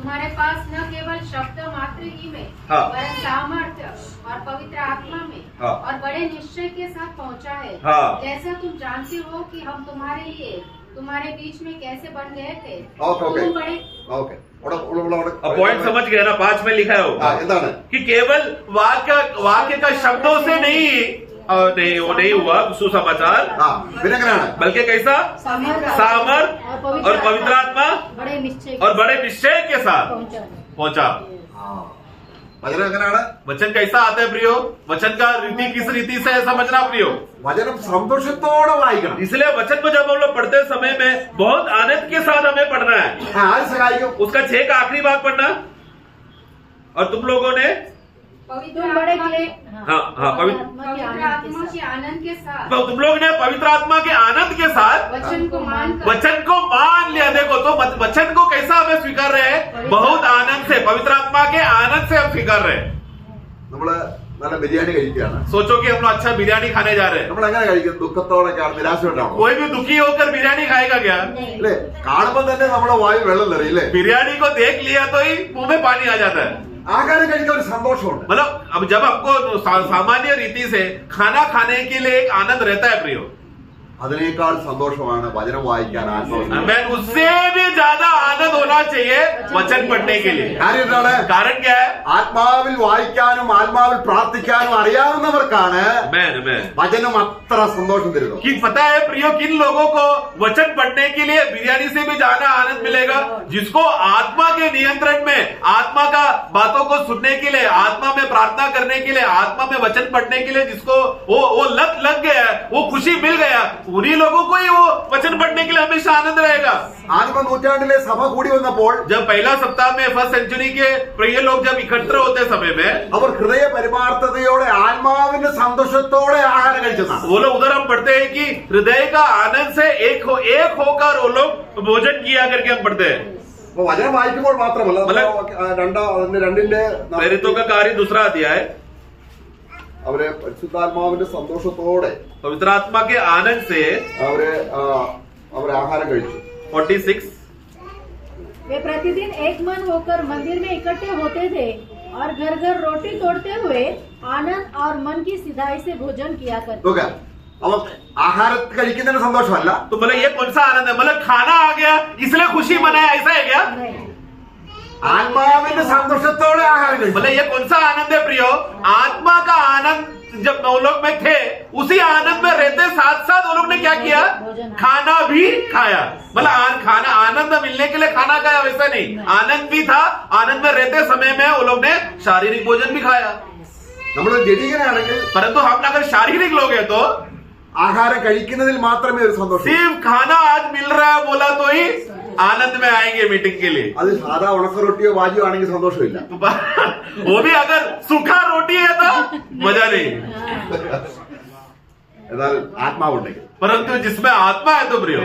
तुम्हारे पास न केवल शब्द मात्र ही में हाँ। वरन सामर्थ्य और पवित्र आत्मा में हाँ। और बड़े निश्चय के साथ पहुंचा है। हाँ। जैसा तुम जानते हो कि हम तुम्हारे लिए तुम्हारे बीच में कैसे बन गए थे। ഓക്കെ तुम बड़े ഓക്കെ अब पॉइंट समझ गए ना, 5 में लिखा है वो എന്താണ് कि केवल वाक्य का शब्दों से नहीं वो नहीं हुआ सुसमाचार, ആ പിന്നെങ്ങനെയാണ് बल्कि कैसा सामर्थ और पवित्र आत्मा बड़े निश्चय और बड़े निश्चय के साथ पहुंचा। വചനം എങ്ങനെയാണ് वचन कैसा आता है प्रियो? वचन का रीति किस रीति से है समझना प्रियो? വചനം സന്തോഷത്തോടെ വായിക്കണം इसलिए वचन को जब हम लोग पढ़ते समय में बहुत आनंद के साथ हमें पढ़ना है। ആര് സഹായിക്കും उसका 6 का आखिरी भाग पढ़ना। और तुम लोगों ने पवित्र तुम बड़े आत्मा के हाँ हाँ पवित्र आत्मा के आनंद के साथ तुम लोग ने पवित्र आत्मा के आनंद के साथ वचन को मानकर वचन को मान लिया। देखो तो वचन को कैसा हमें स्वीकार रहे हैं? बहुत आनंद से, पवित्र आत्मा के आनंद से हम स्वीकार रहे हैं। നമ്മള് നല്ല ബിരിയാണി കഴിക്കുകയാണ് सोचो कि हम लोग अच्छा बिरयानी खाने जा रहे हैं। നമ്മൾ എങ്ങനെ കഴിക്കും ദുഃഖത്തോടെയൊക്കെയാണ് നിരാശയോട്ടാണോ कोई भी दुखी होकर बिरयानी खाएगा क्या? അല്ലേ കാണുമ്പോൾ തന്നെ നമ്മുടെ വായു വെള്ളം നിറയില്ലേ बिरयानी को देख लिया तो ही मुंह में पानी आ जाता है। ആഹാരം കഴിക്കാൻ ഒരു സന്തോഷമുണ്ട് मतलब अब जब हमको सामान्य रीति से खाना खाने के लिए एक आनंद रहता है प्रियो, അതിനേക്കാൾ സന്തോഷമാണ് വചനം വായിക്കാൻ ആത്മാവ് हमें उससे भी ज्यादा आनंद होना चाहिए वचन पढ़ने के लिए। കാര്യം എന്താണ് कारण क्या है? ആത്മാവിൽ വായിക്കാനും ആത്മാവിൽ പ്രാർത്ഥിക്കാനും അറിയാവുന്നവർക്കാണ് मैं വചനം അത്ര സന്തോഷം തരുന്നത് कि पता है प्रियो किन लोगों को वचन पढ़ने के लिए बिरयानी से भी ज्यादा आनंद मिलेगा? जिसको आत्मा के नियंत्रण में, आत्मा का बातों को सुनने के लिए, आत्मा में प्रार्थना करने के लिए, आत्मा में वचन पढ़ने के लिए जिसको वो लत लग गया है, वो खुशी मिल गया, उन्हीं लोगों को ही वो वचन पढ़ने के लिए हमेशा आनंद रहेगा। ആദിമ നൂറ്റാണ്ടിലെ സഭ കൂടി വന്നപ്പോൾ जब पहला सप्ताह में फर्स्ट सेंचुरी के प्रिय लोग जब इकट्ठे होते समय में അവർ ഹൃദയ പരിമാർത്ഥതയോടെ ആത്മാവിന്റെ സന്തോഷത്തോടെ ആഹാരം കഴിച്ചതാണ് वो लोग उधर हम पढ़ते हैं कि हृदय का आनंद से एक होकर वो लोग भोजन किया करके हम पढ़ते हैं। അപ്പൊ വചനം വായിക്കുമ്പോൾ മാത്രമല്ല അതിന്റെ രണ്ടിന്റെ प्रेरितों का कार्य दूसरा अध्याय, അവരെ പരിശുദ്ധാത്മാവിന്റെ സന്തോഷത്തോടെ पवित्र आत्मा के आनंद से അവരെ ആഹാരം കഴിച്ചു 46 वे प्रतिदिन एक मन होकर मंदिर में इकट्ठे होते थे और घर घर रोटी तोड़ते हुए आनंद और मन की सिधाई से भोजन किया करते। നോക്ക അവ ആഹാരം കഴിക്കുന്നതിന് സന്തോഷമല്ല तो मतलब ये कौन सा आनंद है? मतलब खाना आ गया इसलिए खुशी मनाया, ऐसा है क्या? ആത്മാവിന്റെ സന്തോഷത്തോടെ ആഹാരം കഴിച്ചു मतलब ये कौन सा आनंद है प्रियो? आत्मा का आनंद जब वो लोग में थे, उसी आनंद में रहते साथ साथ वो लोग ने क्या किया? खाना भी खाया। मतलब खाना आनंद मिलने के लिए खाना खाया, वैसा नहीं, आनंद भी था। आनंद में रहते समय में वो लोग ने शारीरिक भोजन भी खाया। നമ്മൾ ജഡികനാണെങ്കിൽ परंतु हम अगर शारीरिक लोग हैं तो ആഹാരം കഴിക്കുന്നതിൽ മാത്രമേ ഒരു സന്തോഷം सिर्फ खाना आज मिल रहा है बोला तो ही आनंद में आएंगे मीटिंग के लिए। അത് സാധാ ഉണക്ക റൊട്ടിയോ വാജിയോ ആണെങ്കിൽ സന്തോഷമില്ല वो भी अगर सूखा रोटी है तो मजा नहीं, എന്നാൽ ആത്മാവുണ്ടെങ്കിൽ परंतु जिसमें आत्मा है तो प्रियो,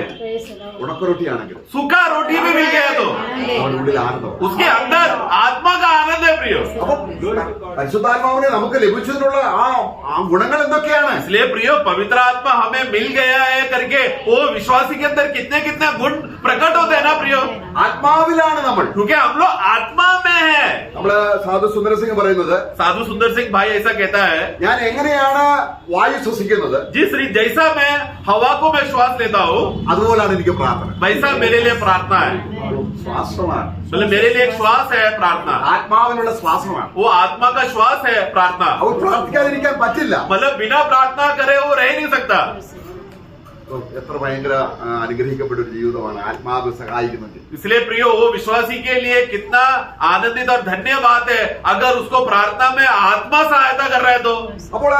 ഉണക്ക റൊട്ടി ആണെങ്കിൽ सूखा रोटी भी मिल गया तो അവന്റെ ഉള്ളിൽ ആനന്ദം उसके अंदर आत्मा का आनंद है प्रियो। അപ്പൊ പരിശുദ്ധാത്മാവിനെ നമുക്ക് ലഭിച്ചതിനുള്ള ആ ഗുണങ്ങൾ എന്തൊക്കെയാണ് इसलिए प्रियो पवित्र आत्मा हमें मिल गया है करके वो विश्वासी के अंदर कितने कितने गुण प्रकट होते हैं ना प्रियो, ആത്മാവിലാണ് നമ്മൾ क्योंकि हम लोग आत्मा में है। നമ്മള് സാധു സുന്ദര സിംഗ് പറയുന്നത് साधु सुंदर सिंह भाई ऐसा कहता है, ഞാൻ എങ്ങനെയാണ് വായു ശ്വസിക്കുന്നത് जैसा मैं हवा को मैं श्वास लेता हूँ, അതുപോലാണ് എനിക്ക് പ്രാർത്ഥന वैसा मेरे लिए प्रार्थना है। ശ്വാസമാണ് मतलब मेरे लिए एक श्वास है प्रार्थना, ആത്മാവിനുള്ള ശ്വാസമാണ് वो आत्मा का श्वास है प्रार्थना। അവർ പ്രാർത്ഥിക്കാതിരിക്കാൻ പറ്റില്ല मतलब बिना प्रार्थना करे वो रह नहीं सकता। എത്ര ഭയങ്കര അനുഗ്രഹിക്കപ്പെട്ട ഒരു ജീവിതമാണ് ആത്മാവ് സഹായിക്കുന്നത് इसलिए प्रियो वो विश्वासी के लिए कितना आनंदित और धन्य बात है अगर उसको प्रार्थना में आत्मा सहायता कर रहा है तो। അപ്പോൾ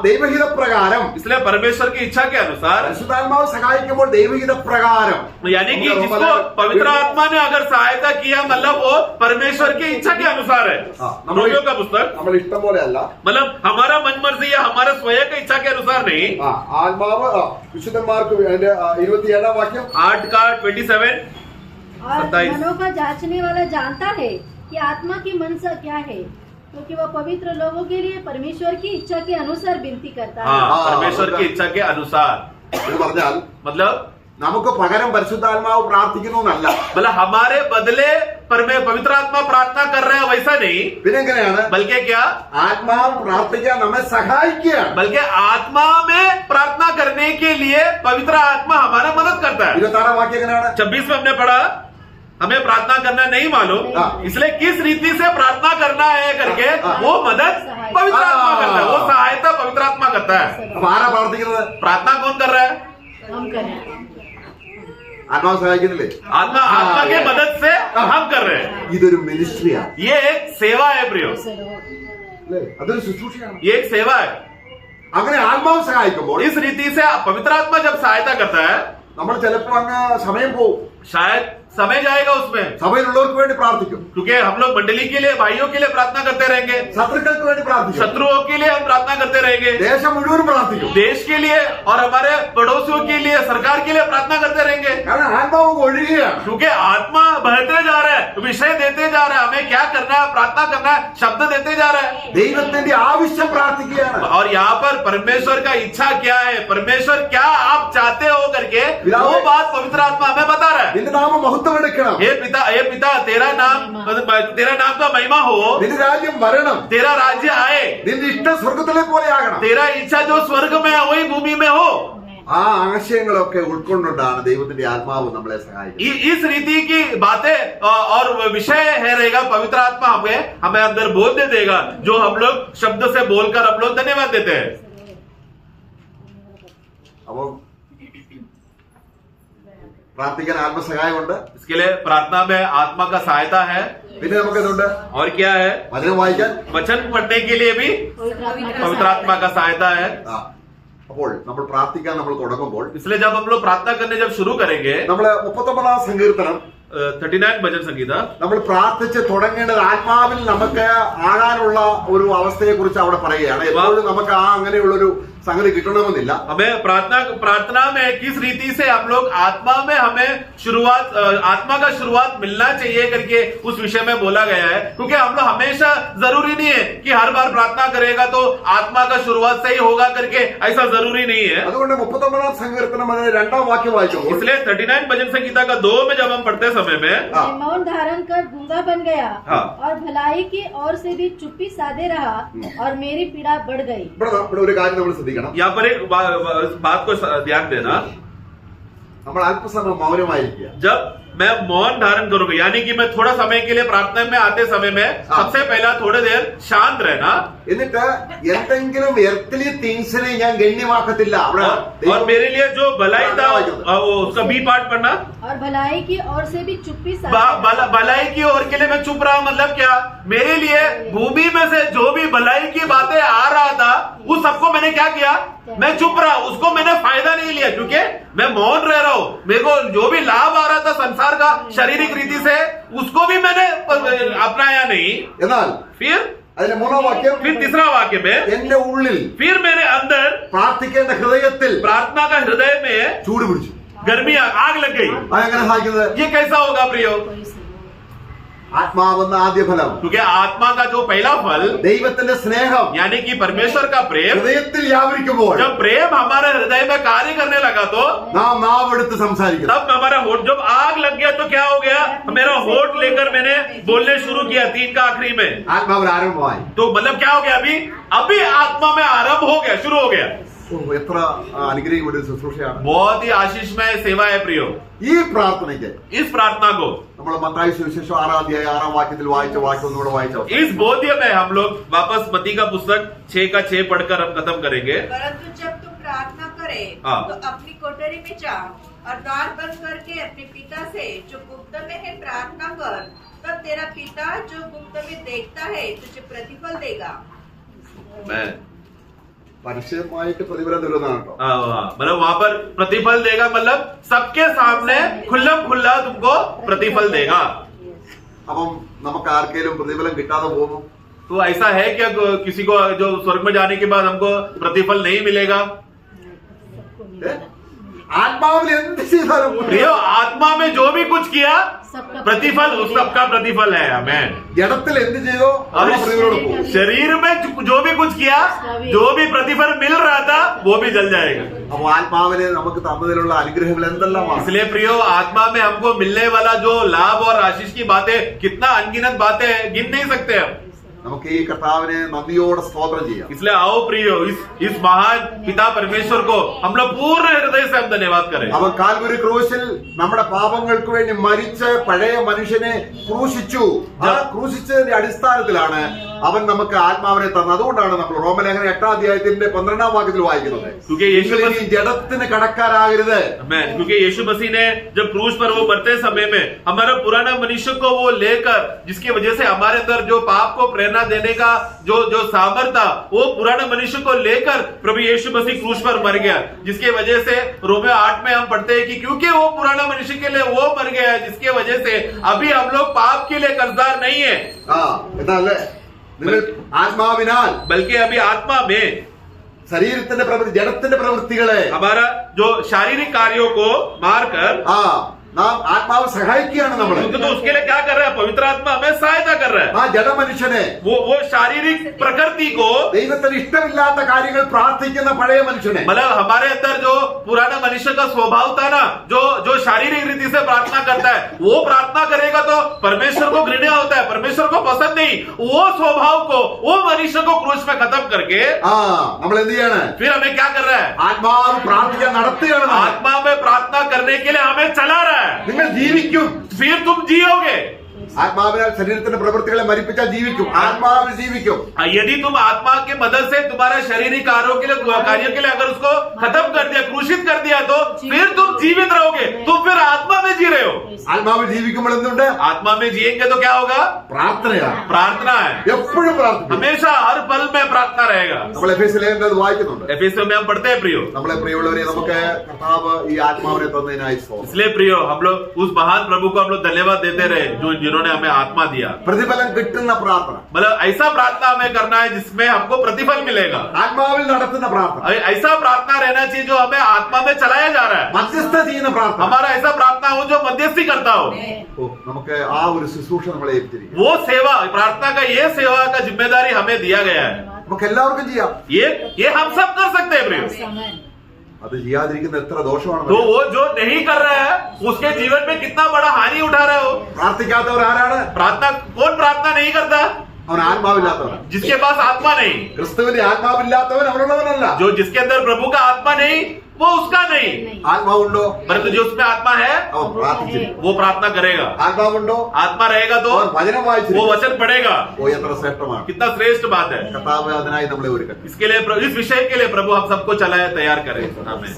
ദൈവഹിത പ്രകാരം इसलिए परमेश्वर की इच्छा के अनुसार, പരിശുദ്ധാത്മാവ് സഹായിക്കുമ്പോൾ ദൈവഹിത പ്രകാരം यानी कि जिसको पवित्र आत्मा ने अगर सहायता किया मतलब वो परमेश्वर की इच्छा के अनुसार है। रोमियो का पुस्तक, നമ്മൾ ഇഷ്ടം പോലെ അല്ല मतलब हमारा मन मर्जी या हमारा स्वयं की इच्छा के अनुसार नहीं। ആത്മാവ് വിശുദ്ധന്മാർക്ക് അതിന്റെ 27ാം വാക്യം 8 का 27 और 27 मनों का जांचने वाला जानता है कि आत्मा की मनसा क्या है, क्योंकि वह पवित्र लोगों के लिए परमेश्वर की इच्छा के अनुसार विनती करता है। हाँ, परमेश्वर की इच्छा के अनुसार എന്ന് പറഞ്ഞാൽ मतलब നമുക്ക് പകരം പരിശുദ്ധാത്മാവ് പ്രാർത്ഥിക്കുന്നു എന്നല്ല. मतलब हमारे बदले पवित्र आत्मा प्रार्थना कर रहे हैं वैसा नहीं, പിന്നെ എങ്ങനെയാണ്? बल्कि क्या, ആത്മാവ് പ്രാർത്ഥിക്കാൻ നമ്മെ സഹായിക്കുകയാണ്. बल्कि आत्मा में प्रार्थना करने के लिए पवित्र आत्मा हमारा मदद करता है। 26 വാക്യം എങ്ങനെയാണ്? 26 में हमने पढ़ा हमें प्रार्थना करना नहीं मालूम, इसलिए किस रीति से प्रार्थना करना है करके वो मदद पवित्र आत्मा करता है, वो सहायता पवित्र आत्मा करता है। അപ്പൊ ആരാ പ്രാർത്ഥിക്കുന്നത്? प्रार्थना कौन कर रहा है? हम करें। ആത്മാവ് സഹായിക്കുന്നില്ലേ? आत्मा की मदद से हम कर रहे हैं। ഇതൊരു മിനിസ്ട്രിയാണ്. ये एक सेवा है प्रियो, അല്ലേ? അതൊരു ശുശ്രൂഷയാണ്. ये एक सेवा है। അങ്ങനെ ആത്മാവ് സഹായിക്കുമ്പോൾ इस रीति से पवित्र आत्मा जब सहायता करता है, നമ്മൾ ചിലപ്പോൾ അങ്ങ് സമയം പോകും. शायद समय जाएगा उसमें, സഭയിലുള്ളവർക്ക് വേണ്ടി പ്രാർത്ഥിക്കും, क्योंकि हम लोग मंडली के लिए, भाइयों के लिए प्रार्थना करते रहेंगे, ശത്രുക്കൾക്ക് വേണ്ടി പ്രാർത്ഥിക്കും, शत्रुओं के लिए हम प्रार्थना करते रहेंगे, ദേശം മുഴുവനും പ്രാർത്ഥിക്കും. देश के लिए और हमारे पड़ोसियों के लिए, सरकार के लिए प्रार्थना करते रहेंगे, കാരണം ആത്മാവ് ഒഴുകുകയാണ്. क्योंकि आत्मा बहते जा रहा है, विषय देते जा रहा है, हमें क्या करना है, प्रार्थना करना है, शब्द देते जा रहा है। ദൈവത്തിന്റെ ആവശ്യം പ്രാർത്ഥിക്കുകയാണ്. और यहाँ पर परमेश्वर का इच्छा क्या है, परमेश्वर क्या आप चाहते हो करके वो बात पवित्र आत्मा हमें बता रहा है। നിന്റെ നാമം മഹത്വം എടുക്കണം, हे पिता तेरा नाम का महिमा हो, നിന്റെ രാജ്യം വരണം, तेरा राज्य आए, നിന്റെ ഇഷ്ടം സ്വർഗത്തിലെ പോലെ ആകണം. तेरा इच्छा जो स्वर्ग में है वही भूमि में हो। ആ ആശയങ്ങളൊക്കെ ഉൾക്കൊണ്ടുകൊണ്ടാണ് ദൈവത്തിന്റെ ആത്മാവ് നമ്മളെ സഹായിക്കുന്നത്. इस रीति की बातें और विषय है रहेगा, पवित्र आत्मा हमें अंदर बोध देगा, जो हम लोग शब्द से बोलकर हम लोग धन्यवाद देते हैं। അപ്പൊ പ്രാർത്ഥിക്കാൻ ആത്മസഹായമുണ്ട്. इसके लिए प्रार्थना में आत्मा का सहायता है। പിന്നെ നമുക്ക് എന്തുണ്ട്? और क्या है? വചനം വായിക്കാൻ, वचन पढ़ने के लिए भी पवित्र आत्मा का सहायता है। അപ്പോൾ നമ്മൾ പ്രാർത്ഥിക്കാൻ നമ്മൾ തുടങ്ങുമ്പോൾ इसलिए जब हम लोग प्रार्थना करने जब शुरू करेंगे, നമ്മള് 39 സങ്കീർത്തനം 39 भजन संगीता, നമ്മൾ പ്രാർത്ഥിച്ച് തുടങ്ങേണ്ടത് ആത്മാവിൽ നമുക്ക് ആകാനുള്ള ഒരു അവസ്ഥയെ കുറിച്ച് അവിടെ പറയുകയാണ്. എപ്പോഴും നമുക്ക് അങ്ങനെയുള്ള ഒരു संगति किटണമെന്നില്ല. हमें प्रार्थना में किस रीति से हम लोग आत्मा में हमें आत्मा का शुरुआत मिलना चाहिए करके उस विषय में बोला गया है, क्योंकि हम लोग हमेशा जरूरी नहीं है कि हर बार प्रार्थना करेगा तो आत्मा का शुरुआत सही होगा करके, ऐसा जरूरी नहीं है। അതുകൊണ്ട് 39 സങ്കീർത്തനം അതിന്റെ രണ്ടാം വാക്യം വായിക്കുമ്പോൾ, इसलिए 39 भजन संगीता का 2 में जब हम पढ़ते समय में, मैं मौन धारण कर गूंगा बन गया हाँ। और भलाई की ओर से भी चुप्पी साधे रहा और मेरी पीड़ा बढ़ गई। ഇവിടെ ഒരു കാര്യം നമ്മൾ ശ്രദ്ധിക്കണം. यहाँ पर एक बात को ध्यान देना, നമ്മൾ അല്പസമയം മൗനമായിരിക്കുക. जब मैं मौन धारण करूंगा, यानी कि मैं थोड़ा समय के लिए प्रार्थना में आते समय में सबसे पहला थोड़ी देर शांत रहना, എന്നിട്ട് എന്തെങ്കിലും എർത്തലി തിങ്സിനെ ഞാൻ ഗണ്യമാക്കത്തില്ല. അവിടെ और मेरे लिए जो भलाई था वो उसका बी पार्ट पढ़ना, और भलाई की ओर से भी चुप्पी साधे भलाई की ओर के लिए मैं चुप रहा, मतलब क्या, मेरे लिए भूमि में से जो भी भलाई की बातें आ रहा था उस सबको मैंने क्या किया, मैं चुप रहा, उसको मैंने फायदा नहीं लिया, क्योंकि मैं मौन रह रहा हूं। मेरे को जो भी लाभ आ रहा था संसार का शारीरिक रीति से, उसको भी मैंने अपनाया नहीं। എന്നാൽ फिर അതിന്റെ മൂന്നാം വാക്യം, फिर तीसरा वाक्य में, എന്റെ ഉള്ളിൽ फिर मेरे अंदर പ്രാർത്ഥിക്കേണ്ട ഹൃദയത്തിൽ प्रार्थना का हृदय में ചൂട് പിടിച്ചു. गर्मी आग लग गई। അതെങ്ങനെ സാധിക്കുന്നത്? ये कैसा होगा प्रियो? ആത്മാവെന്ന ആദ്യ ഫലം, क्योंकि आत्मा का जो पहला फल ദൈവത്തിന്റെ സ്നേഹം यानी कि परमेश्वर का प्रेम, ഹൃദയത്തിൽ വ്യാപരിക്കുമ്പോൾ जब प्रेम हमारे हृदय में कार्य करने लगा तो നാം നാവെടുത്ത് സംസാരിക്കണം. तब हमारा होठ, जब आग लग गया तो क्या हो गया, मेरा होठ लेकर मैंने बोलने शुरू किया 3 का आखिरी में, ആത്മാവിൽ ആരംഭമായി. तो मतलब क्या हो गया, अभी आत्मा में आरंभ हो गया, शुरू हो गया। എത്ര അനുഗ്രഹിക്കുന്ന ഒരു ശുശ്രൂഷയാണ്. बहुत ही आशीषमय सेवा है प्रियो। ഈ പ്രാർത്ഥനയ്ക്ക് इस प्रार्थना को, നമ്മൾ മത്തായി സുവിശേഷം 6-ാം അധ്യായം 6-ാം വാക്യത്തിൽ വായിച്ച വാക്യം ഒന്നുകൂടെ വായിച്ചോ. इस बोध्य में हम लोग वापस मत्ती का पुस्तक 6 का 6 पढ़कर हम खत्म करेंगे। परंतु जब तुम प्रार्थना करे हाँ। तो अपनी कोठरी में जा और द्वार बंद करके अपने पिता से जो गुप्त में है प्रार्थना कर, तब तेरा पिता जो गुप्त में देखता है तुझे प्रतिफल देगा। मैं പരസ്യമായിട്ട് പ്രതിഫലം തരുന്നതാണ് കേട്ടോ. मतलब वहाँ पर प्रतिफल देगा, मतलब सबके सामने खुल्लम खुल्ला तुमको प्रतिफल देगा। അപ്പം നമുക്ക് ആർക്കെങ്കിലും പ്രതിഫലം കിട്ടാതെ പോകും? तो ऐसा है क्या किसी को जो स्वर्ग में जाने के बाद हमको प्रतिफल नहीं मिलेगा? ആത്മാവിൽ എന്ത് ചെയ്താലും प्रियो, आत्मा में जो भी कुछ किया प्रतिफल, उस सबका प्रतिफल है हमें। ജഡത്തിൽ എന്ത് ചെയ്തോ അത് പ്രതിഫലം കൊടുക്കും. शरीर में जो भी कुछ किया, जो भी प्रतिफल मिल रहा था वो भी जल जाएगा। അപ്പൊ ആത്മാവിനെ നമുക്ക് തന്നതിലുള്ള അനുഗ്രഹങ്ങൾ എന്തെല്ലാമാണ്? इसलिए प्रियो, आत्मा में हमको मिलने वाला जो लाभ और आशीष की बातें, कितना अनगिनत बातें हैं, गिन नहीं सकते हम। നമുക്ക് ഈ കർത്താവിനെ നന്ദിയോടെ സ്തോത്രം ചെയ്യാം. इसलिए आओ प्रियो, इस महान पिता परमेश्वर को हम लोग पूर्ण हृदय से हम धन्यवाद करें। അവൻ കാൽവരി ക്രൂശിൽ നമ്മുടെ പാപങ്ങൾക്ക് വേണ്ടി മരിച്ച് പഴയ മനുഷ്യനെ ക്രൂശിച്ചു. ആ ക്രൂശിച്ചതിന്റെ അടിസ്ഥാനത്തിലാണ് അവൻ നമുക്ക് ആത്മാവിനെ തന്നത്. അതുകൊണ്ടാണ് നമ്മൾ റോമലേഖനം 8-ാം അധ്യായത്തിന്റെ 12-ാം വാക്യത്തിൽ വായിക്കുന്നത്, क्योंकि यीशु നിങ്ങൾ ഇനി ജഡത്തിന് കടക്കാരാകരുത്. क्योंकि यीशु मसीह ने जब क्रूस पर वो मरते समय में हमारा पुराना मनुष्य को वो लेकर, जिसकी वजह से हमारे अंदर जो पाप को प्रेरणा देने का जो सामर्थ था, वो पुराना मनुष्य को लेकर प्रभु यीशु मसीह क्रूस पर मर गया। जिसके वजह से रोमियो 8 में हम पढ़ते हैं कि क्योंकि वो पुराना मनुष्य के लिए वो मर गया है, जिसके वजह से अभी हम लोग पाप के लिए कर्जदार नहीं है, എന്നല്ലേ നിങ്ങൾ ആത്മാവിനാൽ, बल्कि अभी आत्मा में ശരീരത്തിന്റെ പ്രവൃത്തി, ജഡത്തിന്റെ പ്രവൃത്തികളെ हमारा जो शारीरिक कार्यों को मारकर നാം ആത്മാവ് സഹായിക്കുകയാണ് നമ്മളെ. तो उसके लिए क्या कर रहा है? पवित्र आत्मा हमें सहायता कर रहा है। ആ ജഡമനുഷ്യനെ, वो शारीरिक प्रकृति को, ദൈവത്തിന് ഇഷ്ടമില്ലാത്ത കാര്യങ്ങൾ പ്രാർത്ഥിക്കുന്ന പഴയ മനുഷ്യനെ, मतलब हमारे अंदर जो पुराना मनुष्य का स्वभाव था ना, जो शारीरिक रीति से प्रार्थना करता है, वो प्रार्थना करेगा तो परमेश्वर को घृणा होता है, परमेश्वर को पसंद नहीं। वो स्वभाव को, वो मनुष्य को क्रूस में खत्म करके നമ്മൾ എന്ത് ചെയ്യാണ്? फिर हमें क्या कर रहा है? ആത്മാവ് പ്രാർത്ഥിക്കാൻ നടത്തുകയാണ്. आत्मा में प्रार्थना करने के लिए हमें चला रहा है। നിങ്ങൾ ജീവിക്കും. फिर तुम जियोगे। ആത്മാവിനാൽ ശരീരത്തിന്റെ പ്രവൃത്തികളെ മരിപ്പിച്ചാൽ ജീവിക്കും. ആത്മാവിൽ ജീവിക്കും. यदि तुम आत्मा के मदद से तुम्हारे शारीरिक कार्यों के लिए अगर उसको खत्म कर दिया, क्रूसित कर दिया, तो फिर तुम जीवित रहोगे। तुम फिर आत्मा में जी रहे हो। ആത്മാവിൽ ജീവിക്കുമ്പോൾ എന്തുണ്ട്? आत्मा में जिएंगे तो क्या होगा? പ്രാർത്ഥനയാണ്. प्रार्थना है। എപ്പോഴും പ്രാർത്ഥിക്കും. हमेशा हर पल में प्रार्थना रहेगा। നമ്മൾ എഫേസ്യ ലേഖനത്തിൽ അത് വായിക്കുന്നുണ്ട്. एफेसियों में हम पढ़ते हैं प्रियो। നമ്മളെ പ്രിയമുള്ളവരെ, നമുക്ക് കർത്താവ് ഈ ആത്മാവിനെ തന്നതിനായി സ്തോത്രം. इसलिए प्रियो, हम लोग उस महान प्रभु को हम लोग धन्यवाद देते रहे जिन्होंने हमें आत्मा दिया। പ്രതിഫലം കിട്ടുന്ന പ്രാർത്ഥന, मतलब ऐसा प्रार्थना हमें करना है जिसमें हमको प्रतिफल मिलेगा। ആത്മാവിൽ നടത്തുന്ന പ്രാർത്ഥന, ऐसा प्रार्थना रहना चाहिए जो हमें आत्मा में चलाया जा रहा है। മധ്യസ്ഥ ചെയ്യുന്ന പ്രാർത്ഥന. हमारा ऐसा प्रार्थना हो जो मध्यस्थी करता हो। നമുക്ക് ആ ഒരു ശുശ്രൂഷ നമ്മളെ ഏൽപ്പിച്ചിരിക്കുന്നു. वो सेवा, प्रार्थना का ये सेवा का जिम्मेदारी हमें दिया गया है। നമുക്ക് എല്ലാവർക്കും ചെയ്യാം. ये हम सब कर सकते हैं प्रियो। അത് ചെയ്യാതിരിക്കുന്ന എത്ര ദോഷമാണ്. तो वो जो नहीं कर रहा है, उसके जीवन में कितना बड़ा हानि उठा रहा हो। പ്രാർത്ഥിക്കാത്തവർ ആരാണ്? प्रार्थना, कौन प्रार्थना नहीं करता? അവൻ ആത്മാവില്ലാത്തവൻ. जिसके पास आत्मा नहीं। ക്രിസ്തുവിന്റെ ആത്മാവില്ലാത്തവൻ അവനുള്ളവനല്ല. जो जिसके अंदर प्रभु का आत्मा नहीं, वो उसका नहीं। ആത്മാവുണ്ടോ? परंतु जो उसमें आत्मा है, അവൻ പ്രാർത്ഥിച്ചിരിക്കും. वो प्रार्थना करेगा। ആത്മാവുണ്ടോ? आत्मा रहेगा तो അവൻ വചനം वो വായിച്ചിരിക്കും. वचन पढ़ेगा। ഓ, എത്ര ശ്രേഷ്ഠമാണ്. कितना श्रेष्ठ बात है। കർത്താവ് അതിനായി നമ്മളെ ഒരുക്കട്ടെ. इसके लिए, इस विषय के लिए प्रभु हम सबको चलाए, तैयार करे। आमीन।